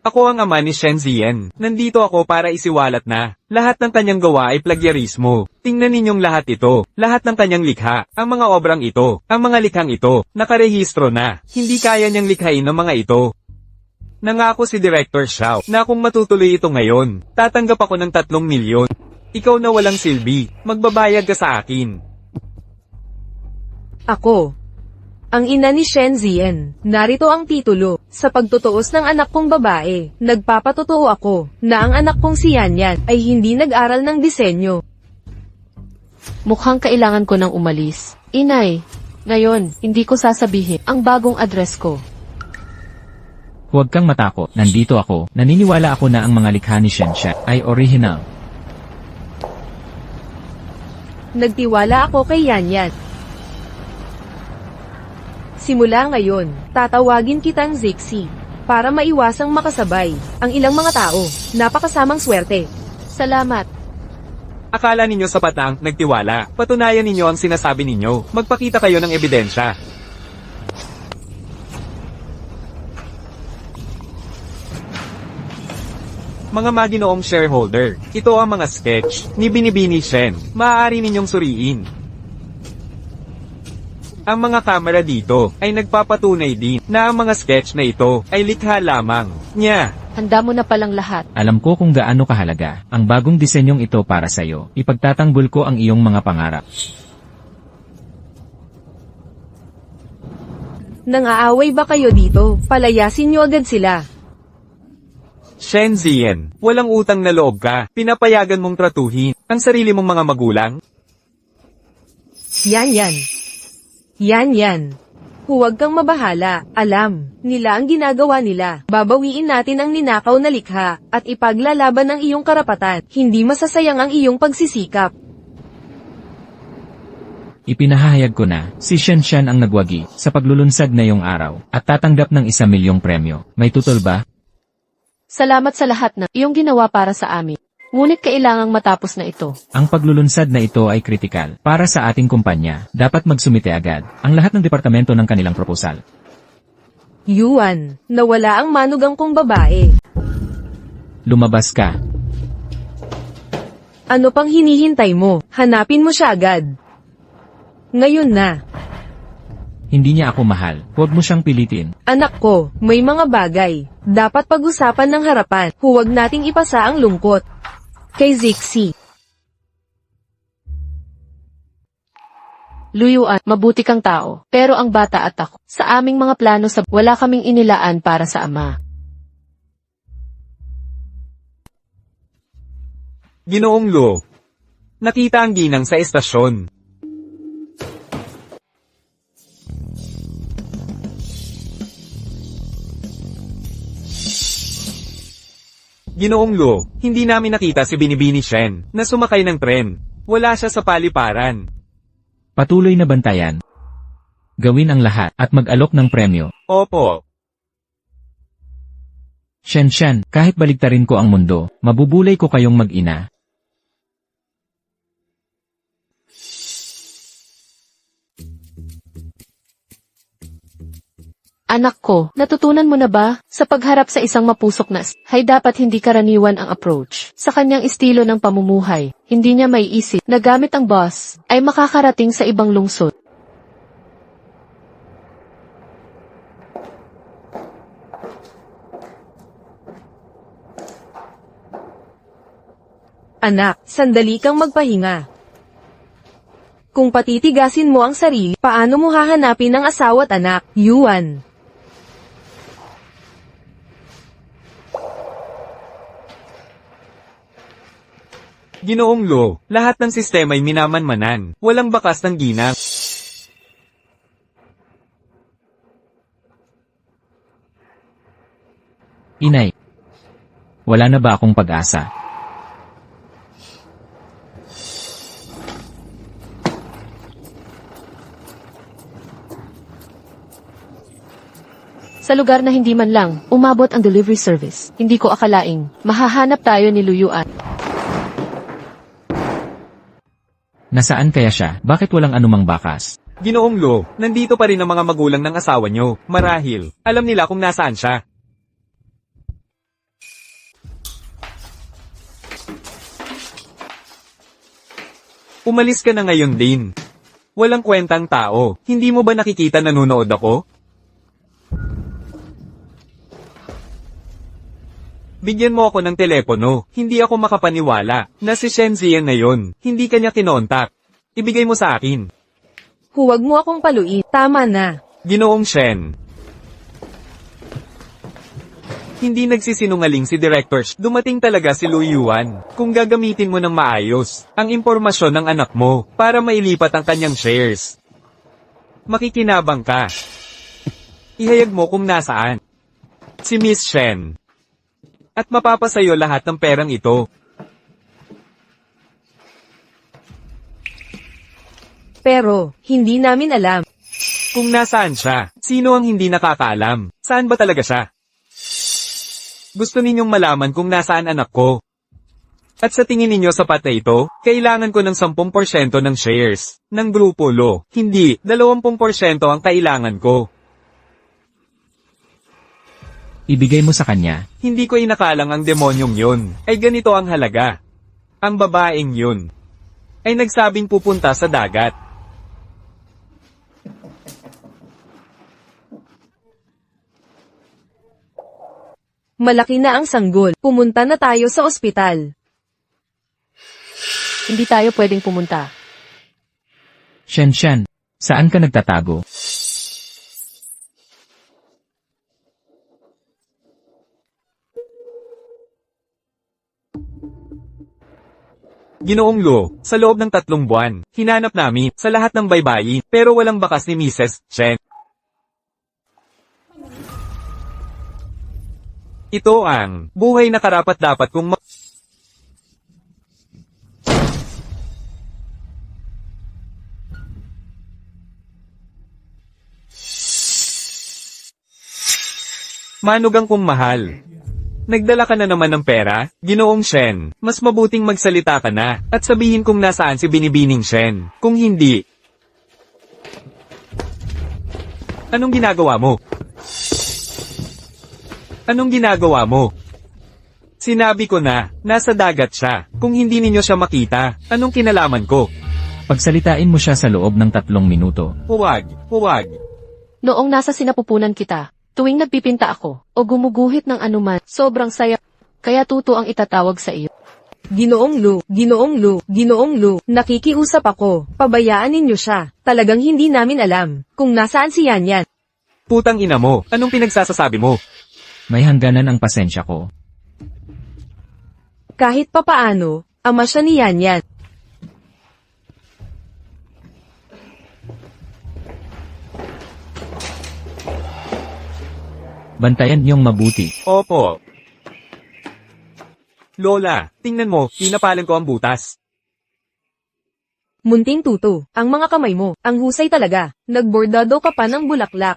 Ako ang ama ni Shen Ziyan. Nandito ako para isiwalat na. Lahat ng kanyang gawa ay plagyarismo. Tingnan ninyong lahat ito. Lahat ng kanyang likha. Ang mga obrang ito. Ang mga likhang ito. Nakarehistro na. Hindi kaya niyang likhain ng mga ito. Nangako si Director Xiao na kung matutuloy ito ngayon, tatanggap ako ng 3 milyon. Ikaw na walang silbi. Magbabayad ka sa akin. Ako. Ang ina ni Shen Ziyan. Narito ang titulo. Sa pagtutuos ng anak kong babae, nagpapatotoo ako na ang anak kong si Yanyan ay hindi nag-aral ng disenyo. Mukhang kailangan ko nang umalis. Inay, ngayon, hindi ko sasabihin ang bagong address ko. huwag kang matakot. Nandito ako. Naniniwala ako na ang mga likha ni Shen ay original. Nagtiwala ako kay Yanyan. Simula ngayon, tatawagin kitang Zixi. Para maiwasang makasabay ang ilang mga tao. Napakasamang swerte. Salamat. Akala ninyo sapat na ang nagtiwala. Patunayan ninyo ang sinasabi ninyo. Magpakita kayo ng ebidensya. Mga maginoong shareholder, ito ang mga sketch ni Binibini Shen. Maaari ninyong suriin. Ang mga kamera dito ay nagpapatunay din na ang mga sketch na ito ay likha lamang niya. Handa mo na palang lahat. Alam ko kung gaano kahalaga ang bagong disenyong ito para sa iyo. Ipagtatanggol ko ang iyong mga pangarap. Nang-aaway ba kayo dito? Palayasin nyo agad sila. Shen Ziyan, walang utang na loob ka. Pinapayagan mong tratuhin ang sarili mong mga magulang. Yan. Huwag kang mabahala. Alam nila ang ginagawa nila. Babawiin natin ang ninakaw na likha at ipaglalaban ang iyong karapatan. Hindi masasayang ang iyong pagsisikap. Ipinahayag ko na, si Shen ang nagwagi sa paglulunsad na iyong araw at tatanggap ng 1 milyong premyo. May tutol ba? Salamat sa lahat na iyong ginawa para sa amin. Ngunit kailangang matapos na ito. Ang paglulunsad na ito ay kritikal. Para sa ating kumpanya, dapat magsumite agad ang lahat ng departamento ng kanilang proposal. Yuan, nawala ang manugang kong babae. Lumabas ka. Ano pang hinihintay mo? Hanapin mo siya agad. Ngayon na. Hindi niya ako mahal. Huwag mo siyang pilitin. Anak ko, may mga bagay. Dapat pag-usapan ng harapan. Huwag nating ipasa ang lungkot. Kay Zixi. Luyuan, mabuti kang tao. Pero ang bata at ako, sa aming mga plano wala kaming inilaan para sa ama. Ginoong Lo. Nakita ang ginang sa estasyon. Ginoong Lo, hindi namin nakita si Binibini Shen, na sumakay ng tren. Wala siya sa paliparan. Patuloy na bantayan. Gawin ang lahat at mag-alok ng premyo. Opo. Shen, kahit baligtarin ko ang mundo, mabubulay ko kayong mag-ina. Anak ko, natutunan mo na ba? Sa pagharap sa isang mapusok na ay dapat hindi karaniwan ang approach. Sa kanyang estilo ng pamumuhay, hindi niya maiisip na gamit ang boss ay makakarating sa ibang lungsod. Anak, sandali kang magpahinga. Kung patitigasin mo ang sarili, paano mo hahanapin ang asawa at anak, Yuan? Ginoong Lo, lahat ng sistema'y minamanmanan. Walang bakas ng ginang. Inay. Wala na ba akong pag-asa? Sa lugar na hindi man lang umabot ang delivery service, hindi ko akalaing mahahanap tayo ni Luyuan. Nasaan kaya siya? Bakit walang anumang bakas? Ginoong Lo, nandito pa rin ang mga magulang ng asawa nyo. Marahil, alam nila kung nasaan siya. Umalis ka na ngayon din. Walang kwentang tao. Hindi mo ba nakikita nanonood ako? Bigyan mo ako ng telepono. Hindi ako makapaniwala na si Shen Ziyan na yon. Hindi kanya kinontak. Ibigay mo sa akin. Huwag mo akong paluin. Tama na. Ginoong Shen. Hindi nagsisinungaling si Director Sh. Dumating talaga si Lu Yuan. Kung gagamitin mo ng maayos ang impormasyon ng anak mo para mailipat ang kanyang shares. Makikinabang ka. Ihayag mo kung nasaan si Miss Shen. At mapapasayo lahat ng perang ito. Pero, hindi namin alam. Kung nasaan siya, sino ang hindi nakakaalam? Saan ba talaga siya? Gusto ninyong malaman kung nasaan anak ko. At sa tingin ninyo sapat na ito, kailangan ko ng 10% ng shares ng Grupo Lo. Hindi, 20% ang kailangan ko. Ibigay mo sa kanya. Hindi ko inakalang ang demonyong yun ay ganito ang halaga. Ang babaeng yun ay nagsabing pupunta sa dagat. Malaki na ang sanggol. Pumunta na tayo sa ospital. Hindi tayo pwedeng pumunta. Shen, saan ka nagtatago? Ginoong Lo, sa loob ng 3 buwan, hinanap namin sa lahat ng baybayin, pero walang bakas ni Mrs. Shen. Ito ang buhay na karapat-dapat kong manugang kong mahal. Nagdala ka na naman ng pera, Ginoong Shen. Mas mabuting magsalita ka na, at sabihin kung nasaan si Binibining Shen. Kung hindi, anong ginagawa mo? Anong ginagawa mo? Sinabi ko na, nasa dagat siya. Kung hindi ninyo siya makita, anong kinalaman ko? Pagsalitain mo siya sa loob ng 3 minuto. Huwag. Noong nasa sinapupunan kita, tuwing nagpipinta ako, o gumuguhit ng anuman, sobrang saya. Kaya tuto ang itatawag sa iyo. Ginoong Lu, nakikiusap ako, pabayaan ninyo siya, talagang hindi namin alam, kung nasaan si Yan Yan. Putang ina mo, anong pinagsasasabi mo? May hangganan ang pasensya ko. Kahit papaano, ama siya ni Yan Yan. Bantayan niyong mabuti. Opo. Lola, tingnan mo, pinapalan ko ang butas. Munting tuto, ang mga kamay mo, ang husay talaga, nagbordado ka pa ng bulaklak.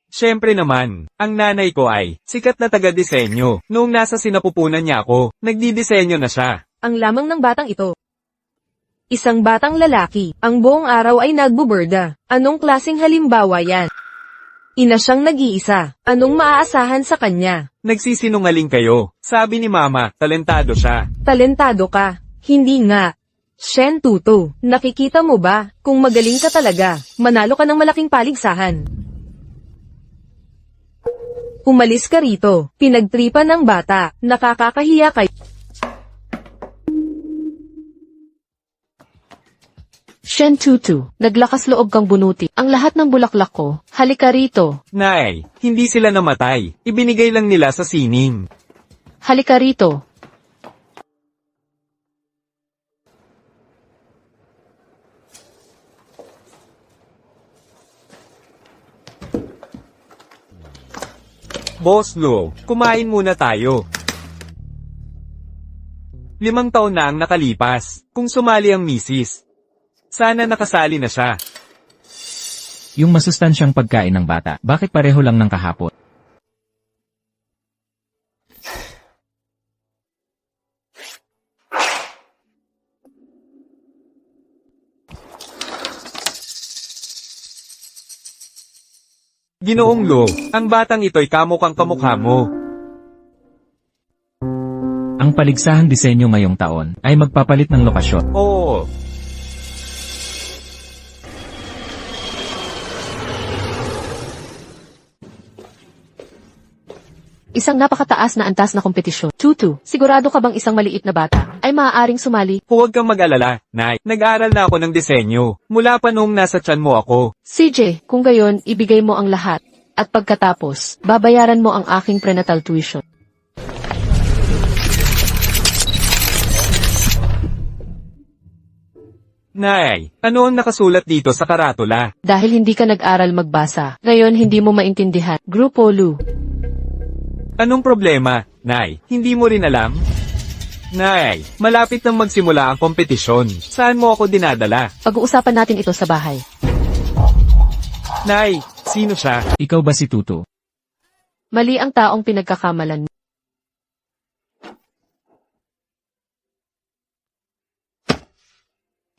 Siyempre naman, ang nanay ko ay sikat na taga-disenyo. Noong nasa sinapupunan niya ako, nagdidisenyo na siya. Ang lamang ng batang ito. Isang batang lalaki, ang buong araw ay nagbuburda. Anong klaseng halimbawa yan? Ina siyang nag-iisa, anong maaasahan sa kanya? Nagsisinungaling kayo. Sabi ni mama, talentado siya. Talentado ka, hindi nga. Shen Tuto, nakikita mo ba, kung magaling ka talaga, manalo ka ng malaking paligsahan. Umalis ka rito, pinagtripa ng bata, nakakakahiya kayo. Shen Tutu, naglakas loob kang bunuti. Ang lahat ng bulaklak ko, halika rito. Nay, hindi sila namatay. Ibinigay lang nila sa sining. Halika rito. Boss Lo, kumain muna tayo. 5 taon na ang nakalipas, kung sumali ang misis. Sana nakasali na siya. Yung masustansyang pagkain ng bata, bakit pareho lang ng kahapon? Ginoong Lo, ang batang ito'y kamukhang kamukha mo. Ang paligsahan disenyo ngayong taon ay magpapalit ng lokasyon. Oo. Isang napakataas na antas na kompetisyon. Tutu, sigurado ka bang isang maliit na bata ay maaaring sumali? Huwag kang mag-alala, Nay. Nag-aaral na ako ng disenyo. Mula pa noong nasa tiyan mo ako. CJ, kung gayon, ibigay mo ang lahat. At pagkatapos, babayaran mo ang aking prenatal tuition. Nay, ano ang nakasulat dito sa karatula? Dahil hindi ka nag-aral magbasa, ngayon hindi mo maintindihan. Grupo Lu. Anong problema, Nay? Hindi mo rin alam? Nay, malapit nang magsimula ang kompetisyon. Saan mo ako dinadala? Pag-uusapan natin ito sa bahay. Nay, sino siya? Ikaw ba si Tutu? Mali ang taong pinagkakamalan mo.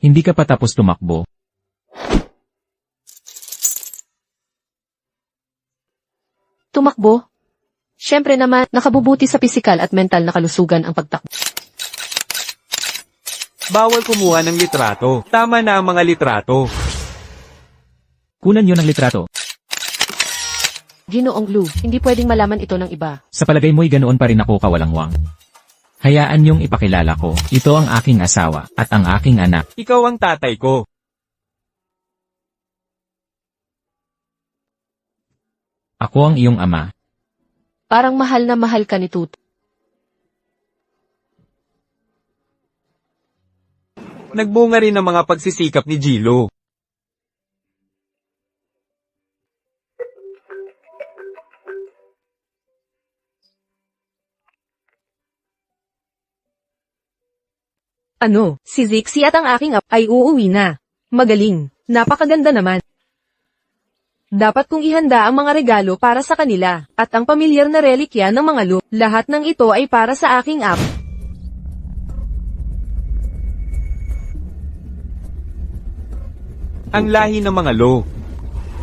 Hindi ka pa tapos tumakbo. Tumakbo? Siyempre naman, nakabubuti sa pisikal at mental na kalusugan ang pagtakbo. Bawal kumuha ng litrato. Tama na ang mga litrato. Kunan yun ang litrato. Ginoong Lu, hindi pwedeng malaman ito ng iba. Sa palagay mo'y ganoon pa rin ako kawalangwang. Hayaan niyong ipakilala ko. Ito ang aking asawa at ang aking anak. Ikaw ang tatay ko. Ako ang iyong ama. Parang mahal na mahal ka ni Tutu. Nagbunga rin ang mga pagsisikap ni Gilo. Ano, si Zixi at ang aking ay uuwi na. Magaling, napakaganda naman. Dapat kong ihanda ang mga regalo para sa kanila, at ang pamilyar na relikya ng mga Lu. Lahat ng ito ay para sa aking app. Ang lahi ng mga Lo.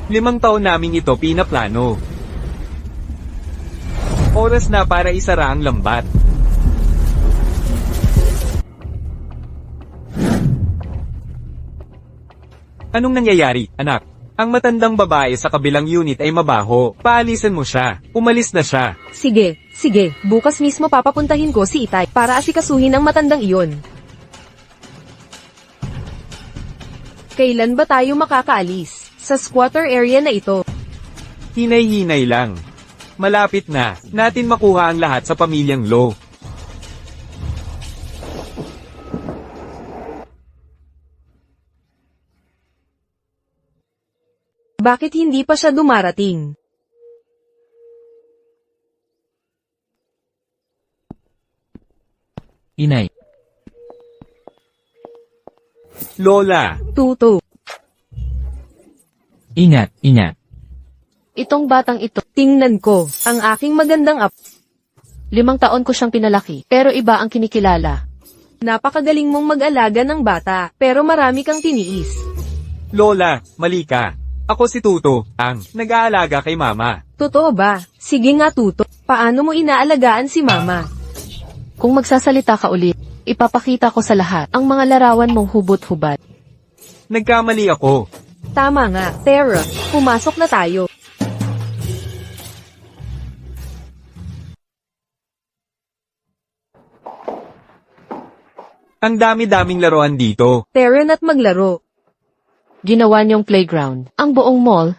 5 taon naming ito pinaplano. Oras na para isara ang lambat. Anong nangyayari, anak? Ang matandang babae sa kabilang unit ay mabaho. Paalisan mo siya. Umalis na siya. Sige, sige, bukas mismo papapuntahin ko si Itay para asikasuhin ang matandang iyon. Kailan ba tayo makakaalis? Sa squatter area na ito. Hinay-hinay lang. Malapit na. Natin makuha ang lahat sa pamilyang Lo. Bakit hindi pa siya dumarating? Inay, Lola. Tuto. ingat, ingat. Itong batang ito, Tingnan ko, ang aking magandang 5 taon ko siyang pinalaki, pero iba ang kinikilala. Napakagaling mong mag-alaga ng bata, pero marami kang tiniis. Lola, mali ka. Ako si Tuto, ang nag-aalaga kay Mama. Totoo ba? Sige nga Tuto, paano mo inaalagaan si Mama? Kung magsasalita ka ulit, ipapakita ko sa lahat ang mga larawan mong hubot-hubad. Nagkamali ako. Tama nga, Tara, pumasok na tayo. Ang dami-daming laruan dito. Tara na't maglaro. Ginawa niyong playground. Ang buong mall,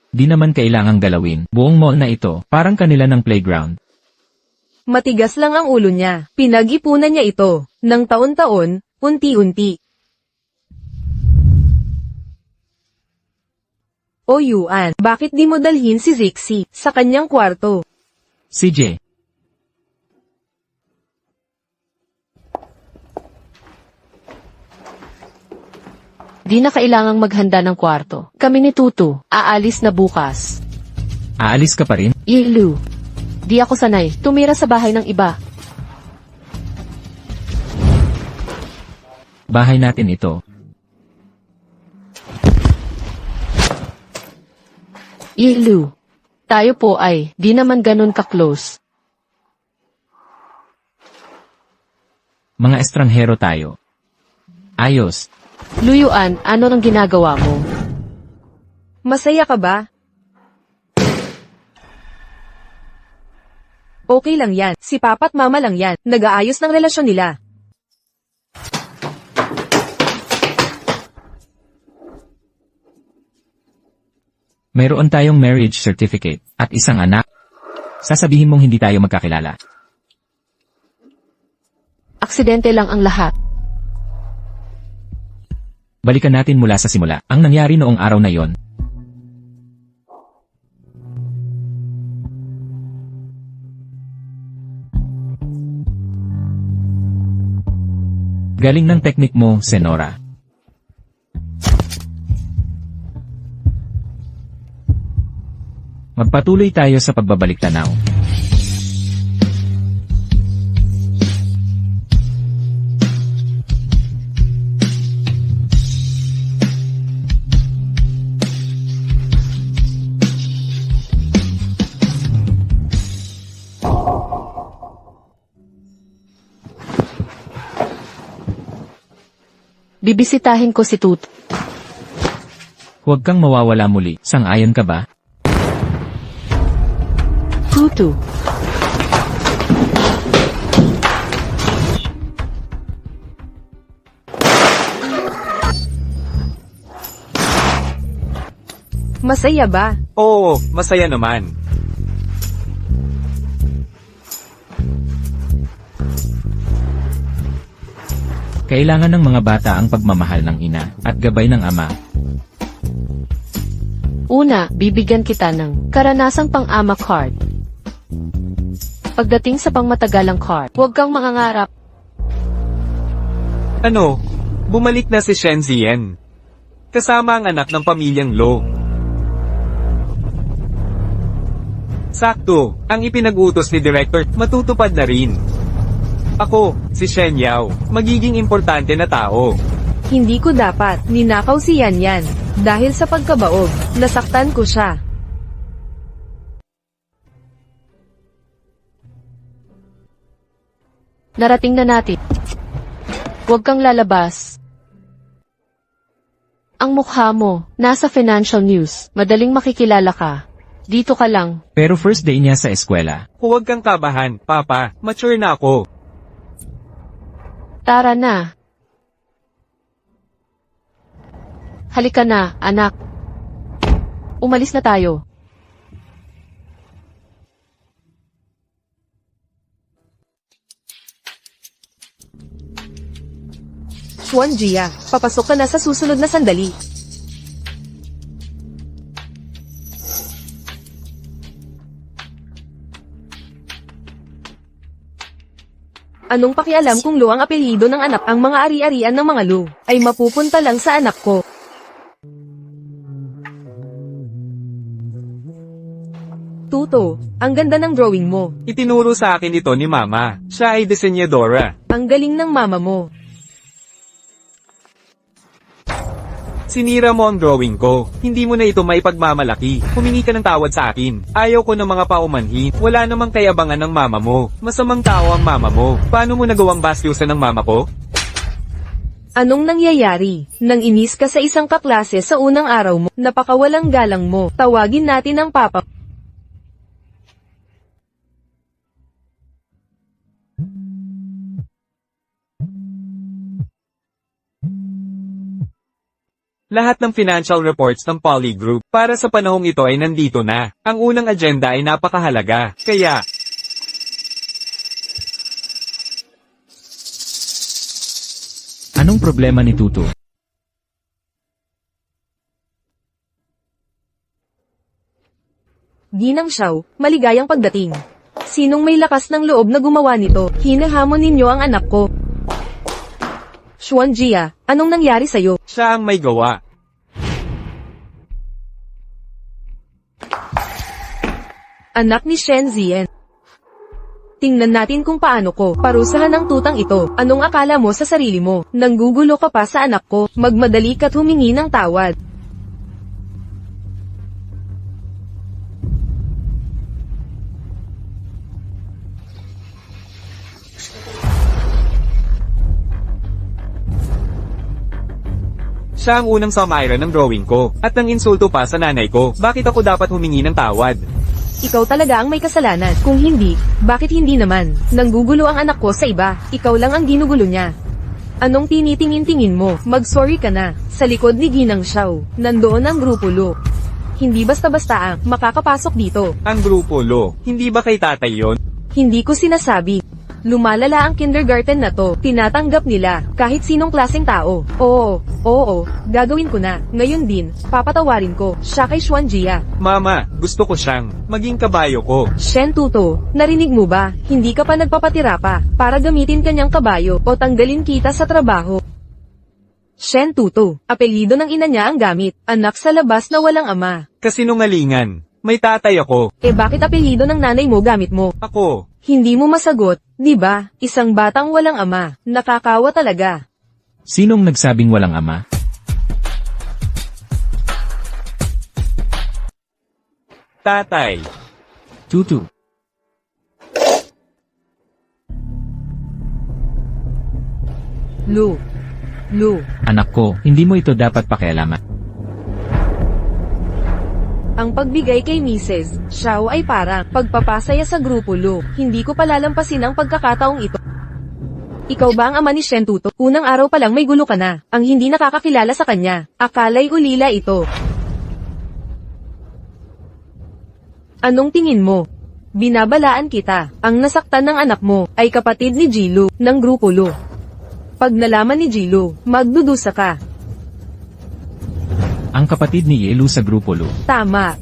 Di naman kailangang galawin. Buong mall na ito, parang kanila ng playground. Matigas lang ang ulo niya. Pinag-ipunan niya ito. Nang taon-taon, unti-unti. O Yuan, bakit di mo dalhin si Zixi sa kanyang kwarto? CJ, di na kailangang maghanda ng kwarto. Kami ni Tutu, aalis na bukas. aalis ka pa rin? Ilu. Di ako sanay, tumira sa bahay ng iba. Bahay natin ito. Ilu. Tayo po ay, di naman ganun ka-close. Mga estranghero tayo. Ayos. Luyuan, ano nang ginagawa mo? Masaya ka ba? Okay lang yan, si Papa't Mama lang yan, nag-aayos ng relasyon nila. Mayroon tayong marriage certificate at isang anak. Sasabihin mong hindi tayo magkakilala. Aksidente lang ang lahat. Balikan natin mula sa simula. Ang nangyari noong araw na yon. Galing ng teknik mo, Senora. Magpatuloy tayo sa pagbabalik tanaw. Bibisitahin ko si Tutu. Huwag kang mawawala muli. Sang-ayon ka ba? Tutu. Masaya ba? Oo, masaya naman. Kailangan ng mga bata ang pagmamahal ng ina at gabay ng ama. Una, bibigyan kita ng karanasang pang-ama card. Pagdating sa pangmatagalang card, huwag kang mangangarap. Ano? Bumalik na si Shen Zien. Kasama ang anak ng pamilyang Lo. Sakto, ang ipinag-utos ni Director, matutupad na rin. Ako, si Shen Yao, magiging importante na tao. Hindi ko dapat, ninakaw si Yan Yan. Dahil sa pagkabaog, nasaktan ko siya. Narating na natin. Huwag kang lalabas. Ang mukha mo, nasa financial news, madaling makikilala ka. Dito ka lang. Pero first day niya sa eskwela. Huwag kang kabahan, Papa. Mature na ako. Tara na. Halika na, anak. Umalis na tayo. Xuan Jia, papasok ka na sa susunod na sandali. Anong pakialam kung Lu ang apelyido ng anak? Ang mga ari-arian ng mga Lu ay mapupunta lang sa anak ko. Tuto, ang ganda ng drawing mo. Itinuro sa akin ito ni Mama. Siya ay disenyadora. Ang galing ng mama mo. Sinira mo ang drawing ko. Hindi mo na ito maipagmamalaki. Humingi ka ng tawad sa akin. Ayaw ko ng mga paumanhin. Wala namang kayabangan ng mama mo. Masamang tao ang mama mo. Paano mo nagawang bastyusan ng mama ko? Anong nangyayari? Nang inis ka sa isang kaklase sa unang araw mo, napakawalang galang mo. Tawagin natin ang papa. Lahat ng financial reports ng Poly Group para sa panahong ito ay nandito na. Ang unang agenda ay napakahalaga. Kaya, Anong problema ni Tuto? Ginang Xiao, maligayang pagdating. Sinong may lakas ng loob na gumawa nito? Hinahamon ninyo ang anak ko. Xuan Jia, anong nangyari sa'yo? siya ang may gawa. Anak ni Shen Zian. Tingnan natin kung paano ko parusahan ang tutang ito. Anong akala mo sa sarili mo? Nanggugulo ka pa sa anak ko. Magmadali ka't humingi ng tawad. Siya ang unang samayra ng drawing ko, at nang insulto pa sa nanay ko. Bakit ako dapat humingi ng tawad? Ikaw talaga ang may kasalanan. Kung hindi, bakit hindi naman? Nanggugulo ang anak ko sa iba. Ikaw lang ang ginugulo niya. Anong tinitingin-tingin mo? Mag-sorry ka na. Sa likod ni Ginang Xiao, nandoon ang grupo Lu. Hindi basta-basta ang makakapasok dito. Ang grupo Lo, hindi ba kay tatay yon? Hindi ko sinasabi. Lumalala ang kindergarten na to. Tinatanggap nila, kahit sinong klaseng tao. Oo, gagawin ko na. Ngayon din, papatawarin ko. Siya kay Xuan Jia. Mama, gusto ko siyang maging kabayo ko. Shen Tuto, narinig mo ba? Hindi ka pa nagpapatira pa, para gamitin kanyang kabayo, o tanggalin kita sa trabaho. Shen Tuto, apelyido ng ina niya ang gamit. Anak sa labas na walang ama. Kasinungalingan. May tatay ako. Bakit apelyido ng nanay mo gamit mo? Ako. Hindi mo masagot, di ba? Isang batang walang ama. Nakakawa talaga. Sinong nagsabing walang ama? Tatay. Tutu. Lu. Anak ko, hindi mo ito dapat pakialaman. Ang pagbigay kay Mrs. Xiao ay parang pagpapasaya sa grupo Lu. Hindi ko palalampasin ang pagkakataong ito. Ikaw ba ang ama ni Shen Tuto? Unang araw pa lang may gulo ka na. Ang hindi nakakakilala sa kanya. Akala'y ulila ito. Anong tingin mo? Binabalaan kita. Ang nasaktan ng anak mo ay kapatid ni Jilu ng grupo Lu. Pag nalaman ni Jilu, magdudusa ka. Ang kapatid ni Yelu sa grupo Lu. Tama.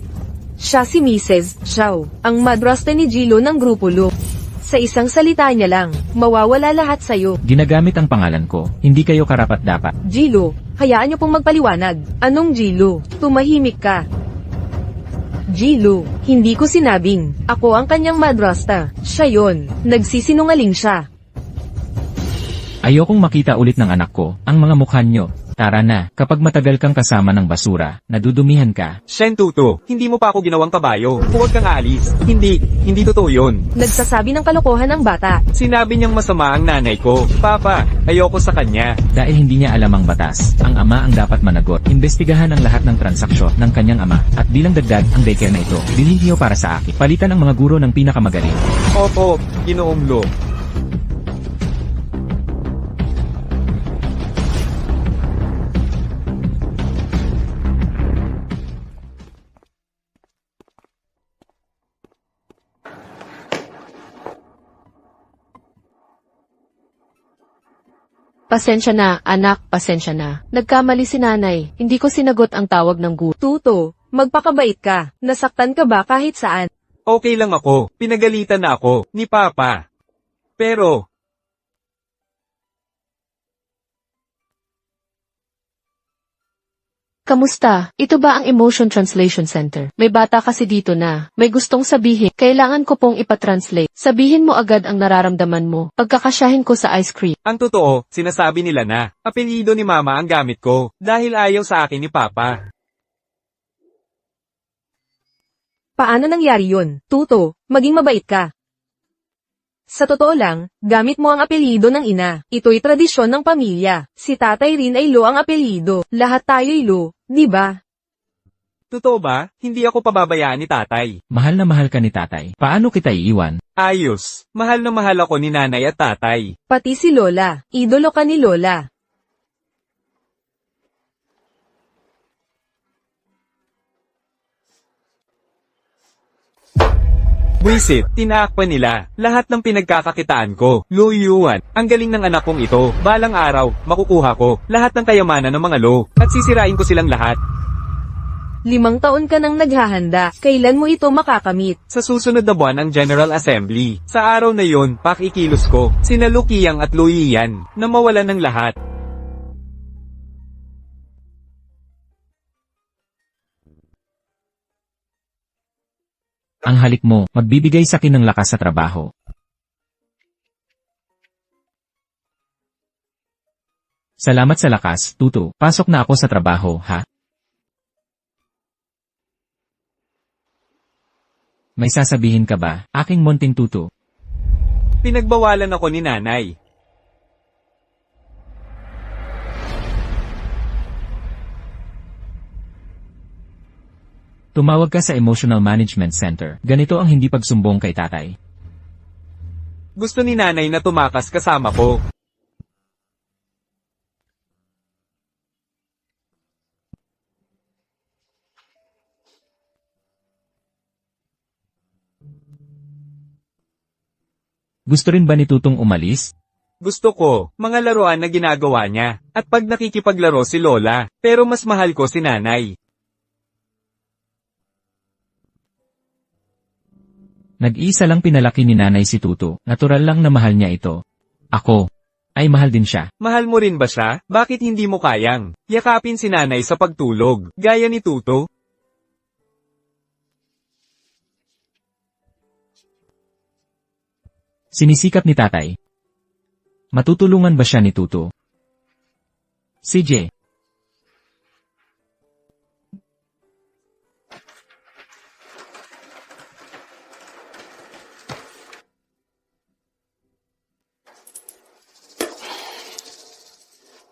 Siya si Mrs. Xiao, ang madrasta ni Jilu ng grupo Lu. Sa isang salita niya lang, mawawala lahat sa'yo. Ginagamit ang pangalan ko, hindi kayo karapat-dapat. Jilu, hayaan niyo pong magpaliwanag. Anong Jilu? Tumahimik ka. Jilu, hindi ko sinabing, ako ang kanyang madrasta. Siya yon, nagsisinungaling siya. Ayokong makita ulit ng anak ko, ang mga mukha nyo. Tara na, kapag matagal kang kasama ng basura, nadudumihan ka. Shen Tuto, hindi mo pa ako ginawang kabayo. Huwag kang aalis. Hindi totoo yun. Nagsasabi ng kalokohan ang bata. Sinabi niyang masama ang nanay ko. Papa, ayoko sa kanya. Dahil hindi niya alam ang batas, ang ama ang dapat managot. Imbestigahan ang lahat ng transaksyon ng kanyang ama. At bilang dagdag, ang daycare na ito, bilhin niyo para sa akin. Palitan ang mga guro ng pinakamagaling. Opo, Ginoong Lo. Pasensya na, anak, pasensya na. Nagkamali si nanay, hindi ko sinagot ang tawag ng guro. Tuto, magpakabait ka. Nasaktan ka ba kahit saan? Okay lang ako. Pinagalitan na ako ni Papa. Pero, Kamusta? Ito ba ang Emotion Translation Center? May bata kasi dito na. May gustong sabihin. Kailangan ko pong ipatranslate. Sabihin mo agad ang nararamdaman mo. Pagkakasyahin ko sa ice cream. ang totoo, sinasabi nila na, apelyido ni Mama ang gamit ko, dahil ayaw sa akin ni Papa. Paano nangyari yun? Tuto, maging mabait ka. Sa totoo lang, gamit mo ang apelyido ng ina. Ito'y tradisyon ng pamilya. Si tatay rin ay Lo ang apelyido. Lahat tayo'y Lo, di ba? Totoo ba? Hindi ako pababayaan ni tatay. Mahal na mahal ka ni tatay. Paano kita iiwan? Ayos. Mahal na mahal ako ni nanay at tatay. Pati si Lola. Idolo ka ni Lola. Buisit, tinaakpan nila. Lahat ng pinagkakakitaan ko. Lo Yuan, ang galing ng anak kong ito. Balang araw, makukuha ko lahat ng kayamanan ng mga Lo. At sisirain ko silang lahat. 5 taon ka nang naghahanda. Kailan mo ito makakamit? Sa susunod na buwan ang General Assembly. Sa araw na yon, pakikilos ko. Sina Lo Qiang at Lo Yiyan, na mawalan ng lahat. Ang halik mo, magbibigay sa akin ng lakas sa trabaho. Salamat sa lakas, Tuto. Pasok na ako sa trabaho, ha? May sasabihin ka ba, aking munting Tuto? Pinagbawalan ako ni nanay. Tumawag ka sa Emotional Management Center. Ganito ang hindi pagsumbong kay tatay. Gusto ni nanay na tumakas kasama ko. Gusto rin ba ni Tutong umalis? Gusto ko, mga laruan na ginagawa niya. At pag nakikipaglaro si Lola, pero mas mahal ko si nanay. Nag-iisa lang pinalaki ni nanay si Tuto. Natural lang na mahal niya ito. Ako, ay mahal din siya. Mahal mo rin ba siya? Bakit hindi mo kayang yakapin si nanay sa pagtulog, gaya ni Tuto? Sinisikap ni tatay. Matutulungan ba siya ni Tuto? CJ.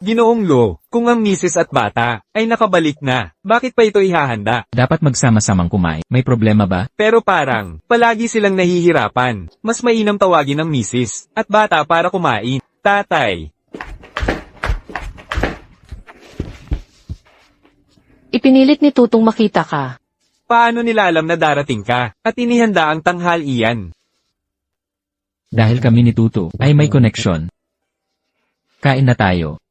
Ginoong Lo, kung ang misis at bata ay nakabalik na, bakit pa ito ihahanda? Dapat magsama-samang kumain. May problema ba? Pero parang, palagi silang nahihirapan. Mas mainam tawagin ng misis at bata para kumain. Tatay. Ipinilit ni Tutong makita ka. Paano nila alam na darating ka at inihanda ang tanghalian? Dahil kami ni Tuto ay may koneksyon. Kain na tayo.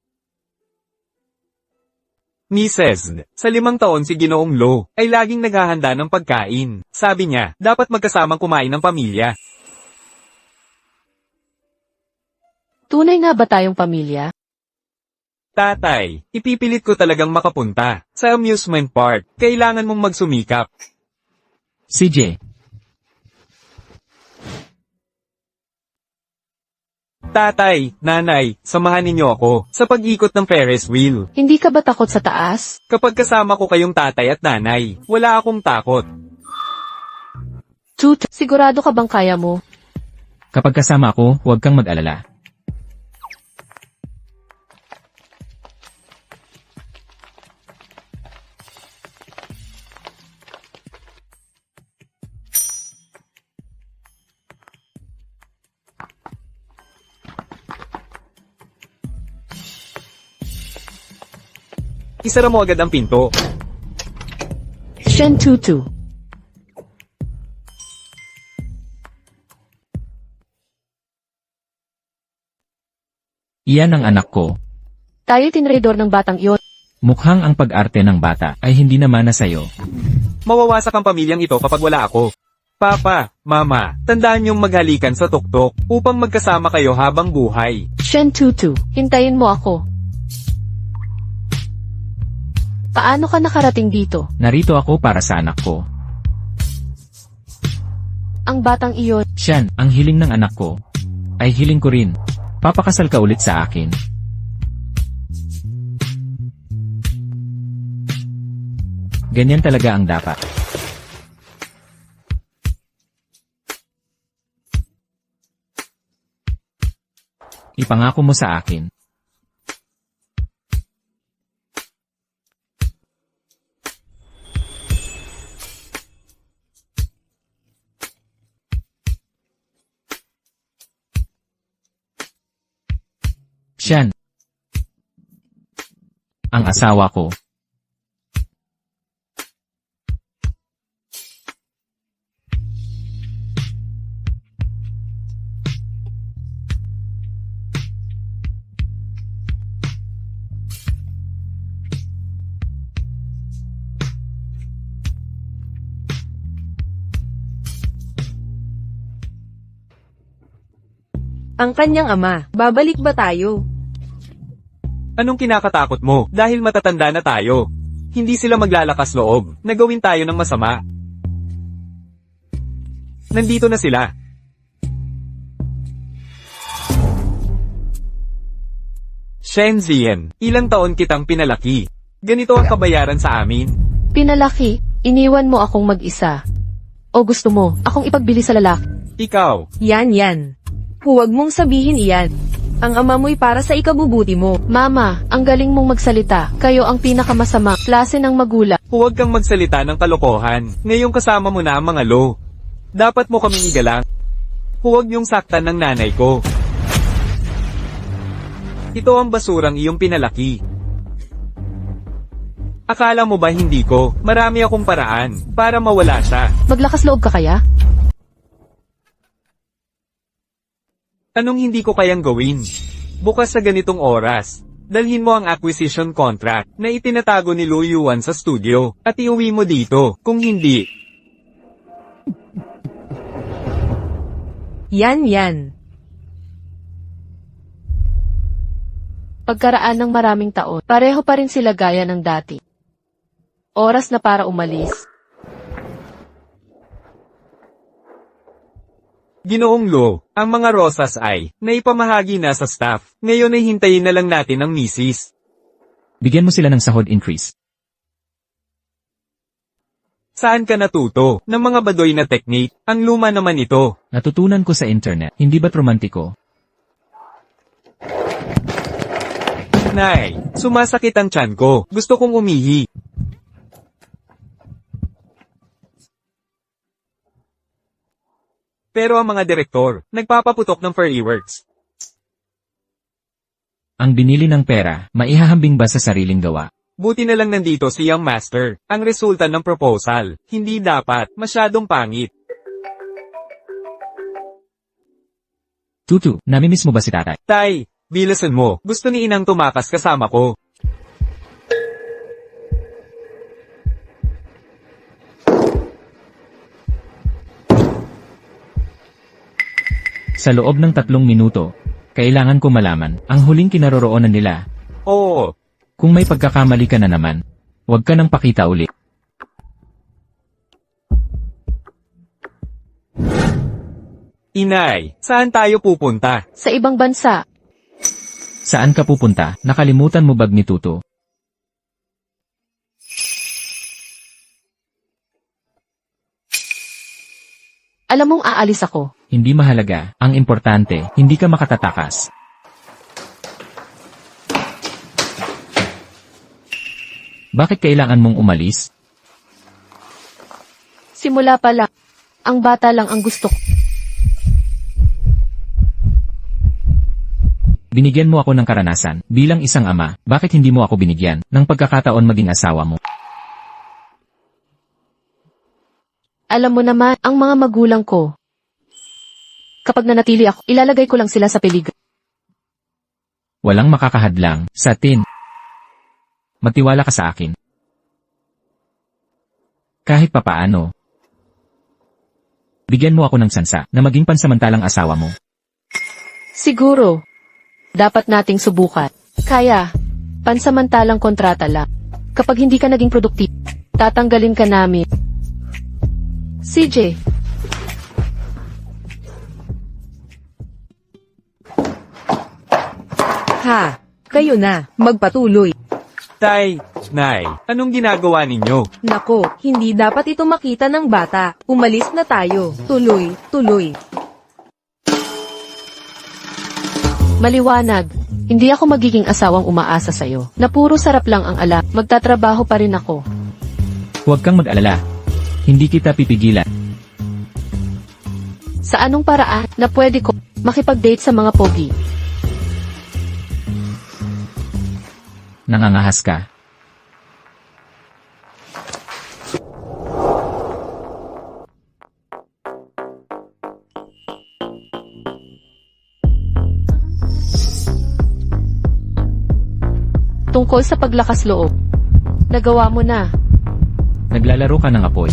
Mrs. Sa 5 taon si Ginoong Lo ay laging naghahanda ng pagkain. Sabi niya, dapat magkasamang kumain ng pamilya. Tunay nga ba tayong pamilya? Tatay, ipipilit ko talagang makapunta sa amusement park. Kailangan mong magsumikap. CJ. Tatay, nanay, samahan ninyo ako sa pag-ikot ng Ferris wheel. Hindi ka ba takot sa taas? Kapag kasama ko kayong tatay at nanay, wala akong takot. Tut, sigurado ka bang kaya mo? Kapag kasama ako, huwag kang mag-alala. Isara mo agad ang pinto. Shen Tutu. Iyan ang anak ko. Tayo tinredor ng batang iyon. Mukhang ang pag-arte ng bata ay hindi naman na sa'yo. Mawawasak ang pamilyang ito kapag wala ako. Papa, Mama, tandaan niyong maghalikan sa tuktok upang magkasama kayo habang buhay. Shen Tutu, hintayin mo ako. Paano ka nakarating dito? Narito ako para sa anak ko. Ang batang iyon, Siyan, ang hiling ng anak ko. Ay hiling ko rin. Papakasal ka ulit sa akin. Ganyan talaga ang dapat. Ipangako mo sa akin. Siyan. Ang asawa ko. Ang kanyang ama, babalik ba tayo? Anong kinakatakot mo? Dahil matatanda na tayo. Hindi sila maglalakas loob na gawin tayo ng masama. Nandito na sila. Shen Zian, ilang taon kitang pinalaki. Ganito ang kabayaran sa amin. pinalaki, iniwan mo akong mag-isa. O gusto mo, akong ipagbili sa lalaki? Ikaw, Yan. Huwag mong sabihin iyan. Ang ama mo'y para sa ikabubuti mo. Mama, ang galing mong magsalita. Kayo ang pinakamasama, klase ng magulang. huwag kang magsalita ng kalokohan. Ngayong kasama mo na ang mga lo. Dapat mo kaming igalang. Huwag niyong saktan ng nanay ko. Ito ang basurang iyong pinalaki. Akala mo ba hindi ko? Marami akong paraan para mawala siya. Maglakas loob ka kaya? Anong hindi ko kayang gawin? Bukas sa ganitong oras, dalhin mo ang acquisition contract na itinatago ni Lu Yuan sa studio at iuwi mo dito. Kung hindi, Yan. Pagkaraan ng maraming taon, pareho pa rin sila gaya ng dati. Oras na para umalis. Ginoong Lo, ang mga rosas ay naipamahagi na sa staff. Ngayon ay hintayin na lang natin ang misis. Bigyan mo sila ng sahod increase. Saan ka natuto ng mga badoy na technique? Ang luma naman ito. Natutunan ko sa internet. Hindi ba't romantiko? Nay, sumasakit ang tiyan ko. Gusto kong umihi. Pero ang mga direktor, nagpapaputok ng Furry Works. Ang binili ng pera, maihahambing ba sa sariling gawa? Buti na lang nandito si Young Master. Ang resulta ng proposal, hindi dapat, masyadong pangit. Tutu, namimiss mo ba si tatay? Tay, bilasan mo. Gusto ni Inang tumakas kasama ko. Sa loob ng 3 minuto, kailangan ko malaman ang huling kinaroroonan nila. Oo, Kung may pagkakamali ka na naman, huwag ka nang pakita uli. Inay, saan tayo pupunta? Sa ibang bansa, Saan ka pupunta? Nakalimutan mo bag ni Tuto? alam mong aalis ako. Hindi mahalaga. Ang importante, hindi ka makatatakas. Bakit kailangan mong umalis? Simula pa lang. Ang bata lang ang gusto ko. Binigyan mo ako ng karanasan. Bilang isang ama, bakit hindi mo ako binigyan ng pagkakataon maging asawa mo? Alam mo naman, ang mga magulang ko. Kapag nanatili ako, ilalagay ko lang sila sa peligro. Walang makakahadlang sa atin. Magtiwala ka sa akin. Kahit papaano. Bigyan mo ako ng sansa na maging pansamantalang asawa mo. Siguro, dapat nating subukan. Kaya, pansamantalang kontrata lang. Kapag hindi ka naging produktibo, tatanggalin ka namin. CJ, Ha, kayo na, magpatuloy. Tay, Nay, anong ginagawa ninyo? Nako, hindi dapat ito makita ng bata. Umalis na tayo. Tuloy, tuloy. maliwanag. Hindi ako magiging asawang umaasa sa'yo, na puro sarap lang ang ala, magtatrabaho pa rin ako. Huwag kang mag-alala. Hindi kita pipigilan. Sa anong paraan na pwede ko makipag-date sa mga pogi? Nangangahas ka. Tungkol sa paglakas loob. Nagawa mo na. Naglalaro ka ng apoy.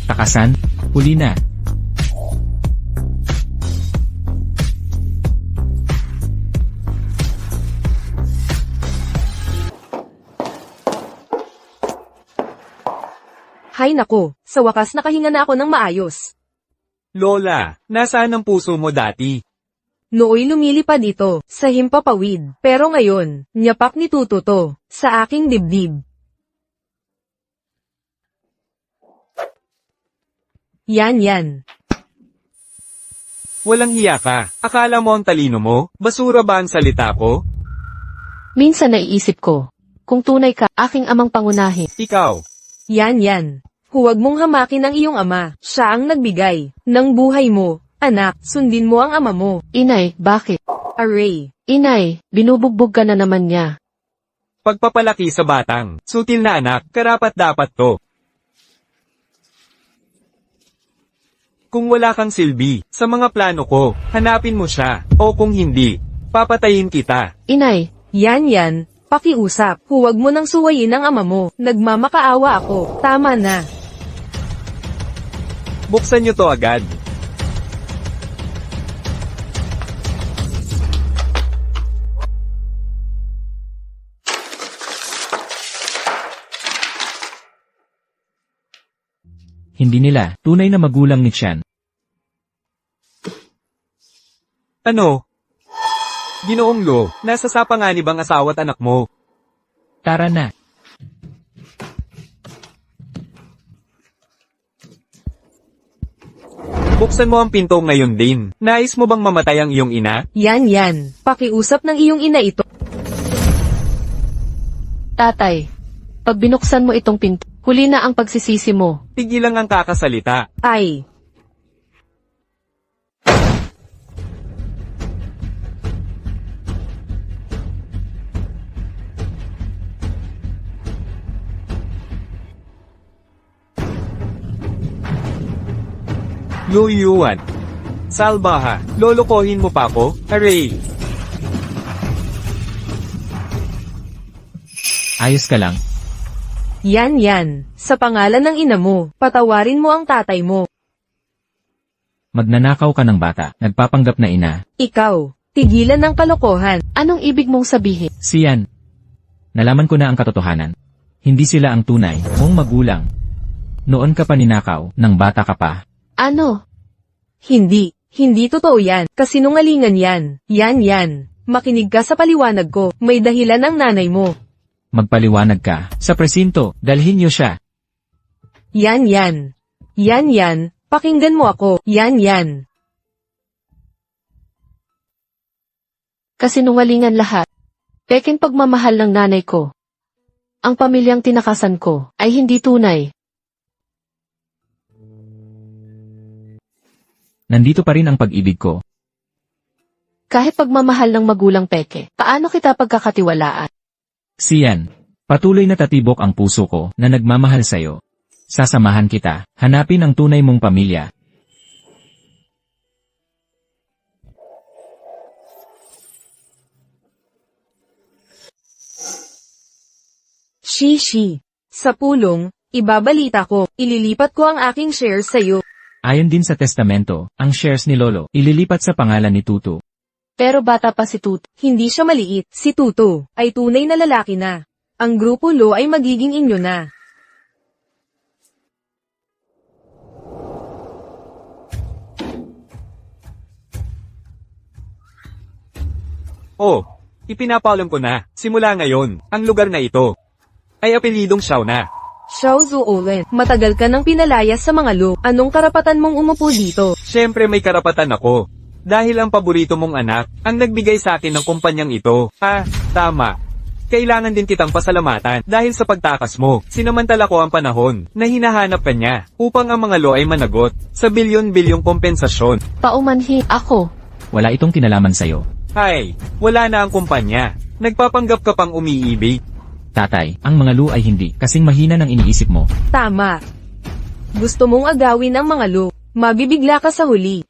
Takasan, huli na. Hay nako, sa wakas nakahinga na ako ng maayos. Lola, nasaan ang puso mo dati? Nooy lumilipad ito, sa himpapawid. Pero ngayon, nyapak ni Tuto to, sa aking dibdib. Yan. Walang hiya ka. Akala mo ang talino mo? Basura ba ang salita ko? Minsan naiisip ko, kung tunay ka, aking amang pangunahin. Ikaw, Yan. Huwag mong hamakin ang iyong ama, siya ang nagbigay ng buhay mo. Anak, sundin mo ang ama mo. Inay, bakit? Aray. Inay, binubugbog ka na naman niya. pagpapalaki sa batang, sutil na anak, karapat-dapat to. Kung wala kang silbi, sa mga plano ko, hanapin mo siya, o kung hindi, papatayin kita. Inay, Yan. Pakiusap. Huwag mo nang suwayin ang ama mo. Nagmamakaawa ako. Tama na. Buksan niyo to agad. Hindi nila, tunay na magulang ni Tian. Ano? Ginoong Lo, nasa sapanganib ang asawa't anak mo. Tara na. Buksan mo ang pinto ngayon din. Nais mo bang mamatay ang iyong ina? Yan. Pakiusap ng iyong ina ito. tatay, pag binuksan mo itong pinto, huli na ang pagsisisi mo. Tigilan ang kakasalita. Ay. Luyuan. Salbaha, lolokohin mo pa ako? Hooray! Ayos ka lang. Yan. Sa pangalan ng ina mo, patawarin mo ang tatay mo. Magnanakaw ka ng bata, nagpapanggap na ina. Ikaw, Tigilan ng kalokohan. Anong ibig mong sabihin? Sian. Nalaman ko na ang katotohanan. Hindi sila ang tunay mong magulang. Noon ka pa ninakaw, nang bata ka pa. Ano? Hindi. Hindi totoo yan. Kasinungalingan yan. Yan. Makinig ka sa paliwanag ko. May dahilan ang nanay mo. Magpaliwanag ka. Sa presinto, dalhin niyo siya. Yan. Pakinggan mo ako. Yan. Kasinungalingan lahat. Peking pagmamahal ng nanay ko. Ang pamilyang tinakasan ko ay hindi tunay. Nandito pa rin ang pag-ibig ko. Kahit pagmamahal ng magulang peke, paano kita pagkakatiwalaan? Sian. Patuloy na tatibok ang puso ko na nagmamahal sa'yo. Sasamahan kita, hanapin ang tunay mong pamilya. Shishi. Sa pulong, ibabalita ko, ililipat ko ang aking shares sa'yo. Ayon din sa testamento, ang shares ni Lolo, ililipat sa pangalan ni Tutu. Pero bata pa si Tuto. Hindi siya maliit, si Tuto, ay tunay na lalaki na. Ang grupo Lo ay magiging inyo na. Oh, ipinapalam ko na, simula ngayon, ang lugar na ito ay apelidong Xiao na. Xiao Zuolen, matagal ka nang pinalayas sa mga Lo. Anong karapatan mong umupo dito? Siyempre may karapatan ako. Dahil ang paborito mong anak, ang nagbigay sa akin ng kumpanyang ito. Tama. Kailangan din kitang pasalamatan dahil sa pagtakas mo. Sinamantala ko ang panahon na hinahanap ka niya upang ang mga Lo ay managot sa bilyon-bilyong kompensasyon. Paumanhin ako. Wala itong kinalaman sa'yo. Hay, wala na ang kumpanya. Nagpapanggap ka pang umiibig. Tatay, ang mga Lu ay hindi kasing mahina ng iniisip mo. Tama. Gusto mong agawin ang mga Lo. Mabibigla ka sa huli.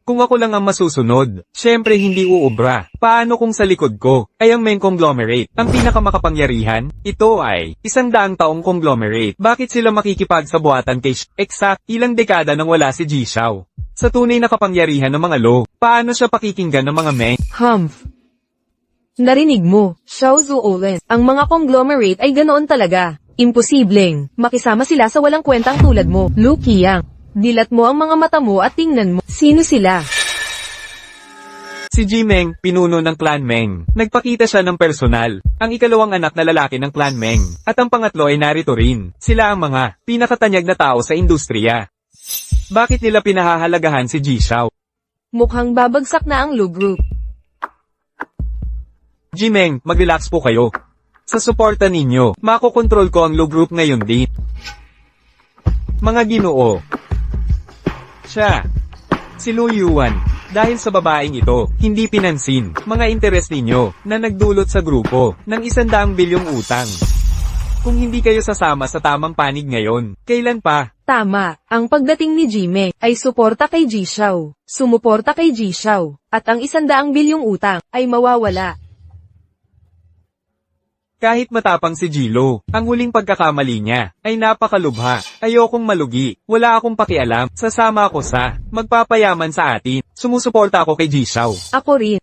Kung ako lang ang masusunod, syempre hindi uubra. Paano kung sa likod ko ay ang main conglomerate, ang pinakamakapangyarihan? Ito ay 100 taong conglomerate. Bakit sila makikipagsabuatan kay Exact, ilang dekada nang wala si Ji Xiao. Sa tunay na kapangyarihan ng mga Lo, paano siya pakikinggan ng mga Meng? Humph. Narinig mo, Xiao Zuolen, ang mga conglomerate ay ganoon talaga. Imposibleng, makisama sila sa walang kwentang tulad mo, Lu Qiang. Dilat mo ang mga mata mo at tingnan mo, sino sila? Si Ji Meng, pinuno ng Clan Meng. Nagpakita siya ng personal. Ang ikalawang anak na lalaki ng Clan Meng. At ang pangatlo ay narito rin. Sila ang mga pinakatanyag na tao sa industriya. Bakit nila pinahahalagahan si Ji Xiao? Mukhang babagsak na ang Lu Group. Ji Meng, mag-relax po kayo. Sa suporta ninyo, makokontrol ko ang Lu Group ngayon din. Mga ginoo. Siya. Si Lu Yuan. Dahil sa babaeng ito, hindi pinansin mga interes ninyo na nagdulot sa grupo ng 100 bilyong utang. Kung hindi kayo sasama sa tamang panig ngayon, kailan pa? Tama, ang pagdating ni Jime ay suporta kay Ji Xiao, sumuporta kay Ji Xiao, at ang 100 bilyong utang ay mawawala. Kahit matapang si Jilo, ang huling pagkakamali niya ay napakalubha. Ayokong malugi, wala akong pakialam, sasama ako sa magpapayaman sa atin. Sumusuporta ako kay Ji Xiao. Ako rin.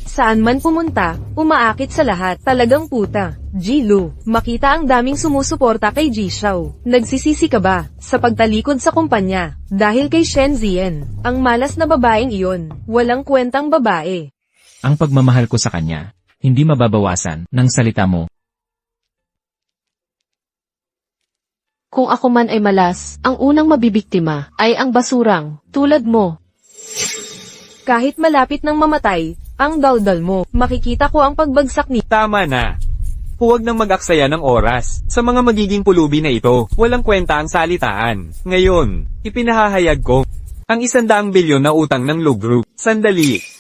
Saan man pumunta, umaakit sa lahat, talagang puta. Jilo, makita ang daming sumusuporta kay Ji Xiao. Nagsisisi ka ba sa pagtalikod sa kumpanya dahil kay Shen Zian, ang malas na babaeng iyon, walang kwentang babae. Ang pagmamahal ko sa kanya, hindi mababawasan ng salita mo. Kung ako man ay malas, ang unang mabibiktima ay ang basurang, tulad mo. Kahit malapit ng mamatay, ang daldal mo, makikita ko ang pagbagsak ni... Tama na. Huwag nang mag-aksaya ng oras sa mga magiging pulubi na ito. Walang kwenta ang salitaan. Ngayon, ipinahahayag ko ang 100 bilyon na utang ng Lu Group. Sandali.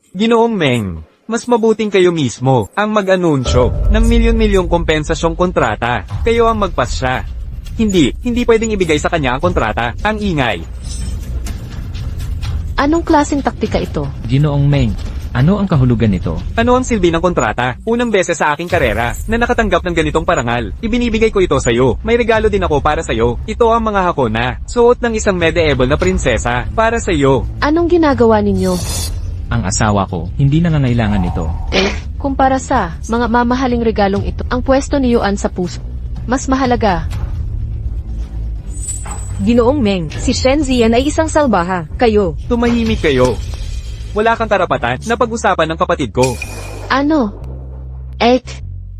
Ginoong Meng, mas mabuting kayo mismo ang mag-anunsyo ng milyon-milyong kompensasyong kontrata. Kayo ang magpasya. Hindi pwedeng ibigay sa kanya ang kontrata. Ang ingay. Anong klaseng taktika ito? Ginoong Meng, Ano ang kahulugan nito? Ano ang silbi ng kontrata? Unang beses sa aking karera na nakatanggap ng ganitong parangal. Ibinibigay ko ito sa'yo. May regalo din ako para sa'yo. Ito ang mga hakona. Suot ng isang medieval na prinsesa. Para sa'yo. Anong ginagawa ninyo? Ang asawa ko, hindi nangangailangan nito. Kumpara sa mga mamahaling regalong ito, ang pwesto ni Yuan sa puso. Mas mahalaga. Ginoong Meng, si Shen Zian ay isang salbaha. Kayo, Tumahimik kayo. Wala kang karapatan na pag-usapan ng kapatid ko. Ano?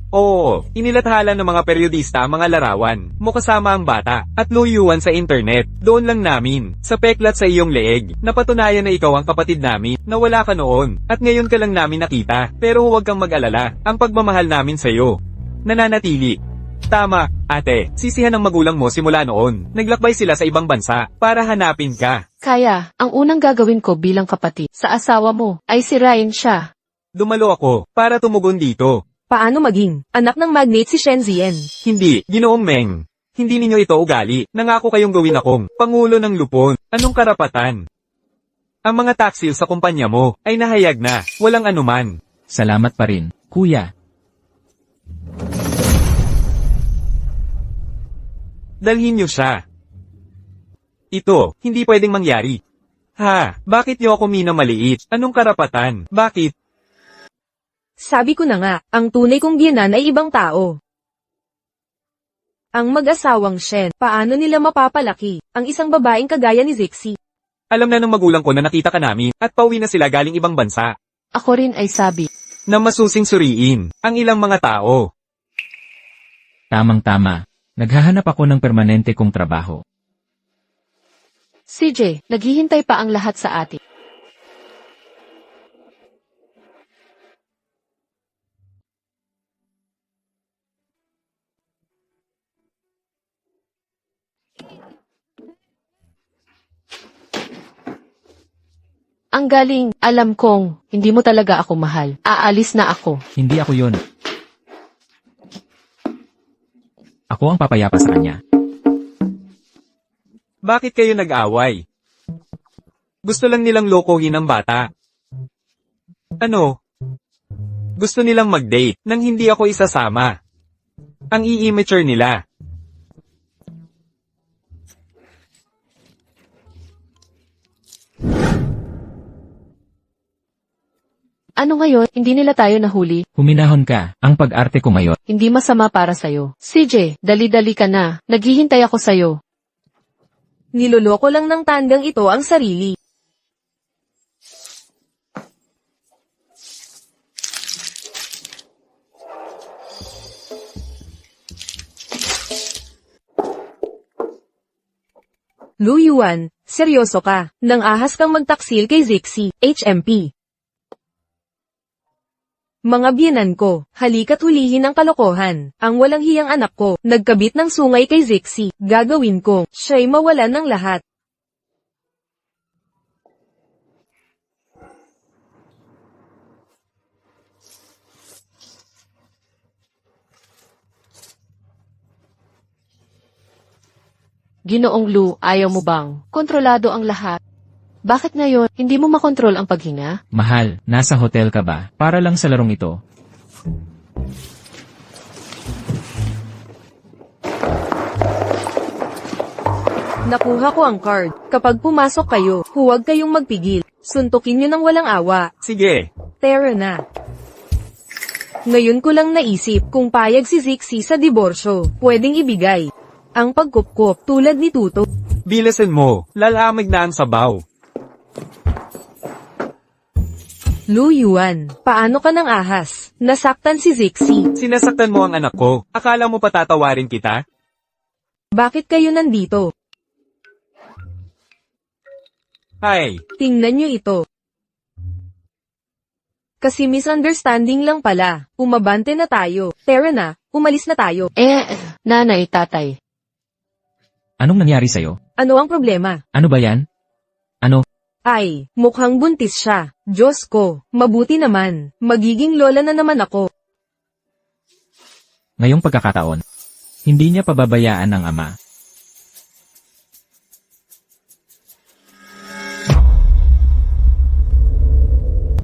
Oo, inilathala ng mga periodista ang mga larawan, mo kasama ang bata, at luyuan sa internet. Doon lang namin, sa peklat sa iyong leeg, napatunayan na ikaw ang kapatid namin, na wala ka noon, at ngayon ka lang namin nakita. Pero huwag kang mag-alala, ang pagmamahal namin sa'yo nananatili. Tama, ate, sisihan ng magulang mo simula noon. Naglakbay sila sa ibang bansa, para hanapin ka. Kaya, ang unang gagawin ko bilang kapatid sa asawa mo ay sirain siya. Dumalo ako, para tumugon dito. paano maging anak ng magnate si Shen Zian? Hindi, Ginoong Meng. Hindi ninyo ito ugali. Nangako kayong gawin akong Pangulo ng Lupon. Anong karapatan? Ang mga taksil sa kumpanya mo ay nahayag na, walang anuman. Salamat pa rin, kuya. Dalhin niyo siya. Ito, hindi pwedeng mangyari. Ha, bakit niyo ako minamaliit? Anong karapatan? Bakit? Sabi ko na nga, ang tunay kong biyenan ay ibang tao. Ang mag-asawang Shen, paano nila mapapalaki ang isang babaeng kagaya ni Zixi? Alam na ng magulang ko na nakita ka namin, at pauwi na sila galing ibang bansa, Ako rin ay sabi. na masusing suriin ang ilang mga tao. Tamang-tama. Naghahanap ako ng permanente kong trabaho. CJ, naghihintay pa ang lahat sa atin. Ang galing, alam kong, hindi mo talaga ako mahal. Aalis na ako. Hindi ako yun. Ako ang papayapa sa kanya. Bakit kayo nag-away? Gusto lang nilang lokohin ang bata. Ano? Gusto nilang mag-date nang hindi ako isasama. Ang i-immature nila. Ano ngayon, hindi nila tayo nahuli? Huminahon ka, ang pag-arte ko ngayon. Hindi masama para sa'yo. CJ, dali-dali ka na. Naghihintay ako sa'yo. Niloloko lang ng tandang ito ang sarili. Lu Yuan, seryoso ka, nang ahas kang magtaksil kay Zixi, HMP. Mga biyenan ko, halika't hulihin ang kalokohan. Ang walang hiyang anak ko, nagkabit ng sungay kay Zixi. Gagawin ko, siya'y mawalan ng lahat. Ginoong Lu, ayaw mo bang? Kontrolado ang lahat. Bakit ngayon, hindi mo makontrol ang paghinga? Mahal, nasa hotel ka ba? Para lang sa larong ito. Nakuha ko ang card. Kapag pumasok kayo, huwag kayong magpigil. Suntukin nyo ng walang awa. Sige, Tara na. Ngayon ko lang naisip kung payag si Zixi sa diborsyo, pwedeng ibigay. Ang pagkupkup tulad ni Tuto. bilasan mo. Lalamig na ang sabaw. Lu Yuan, paano ka ng ahas? Nasaktan si Zixi. Sinasaktan mo ang anak ko. Akala mo patatawarin kita? Bakit kayo nandito? Hay, Tingnan nyo ito. Kasi misunderstanding lang pala. Umabante na tayo. Tara na, umalis na tayo. Nanay, tatay. Anong nangyari sa'yo? Ano ang problema? Ano ba yan? Ano? Ay, mukhang buntis siya. Diyos ko, mabuti naman. Magiging lola na naman ako. Ngayong pagkakataon, hindi niya pababayaan ng ama.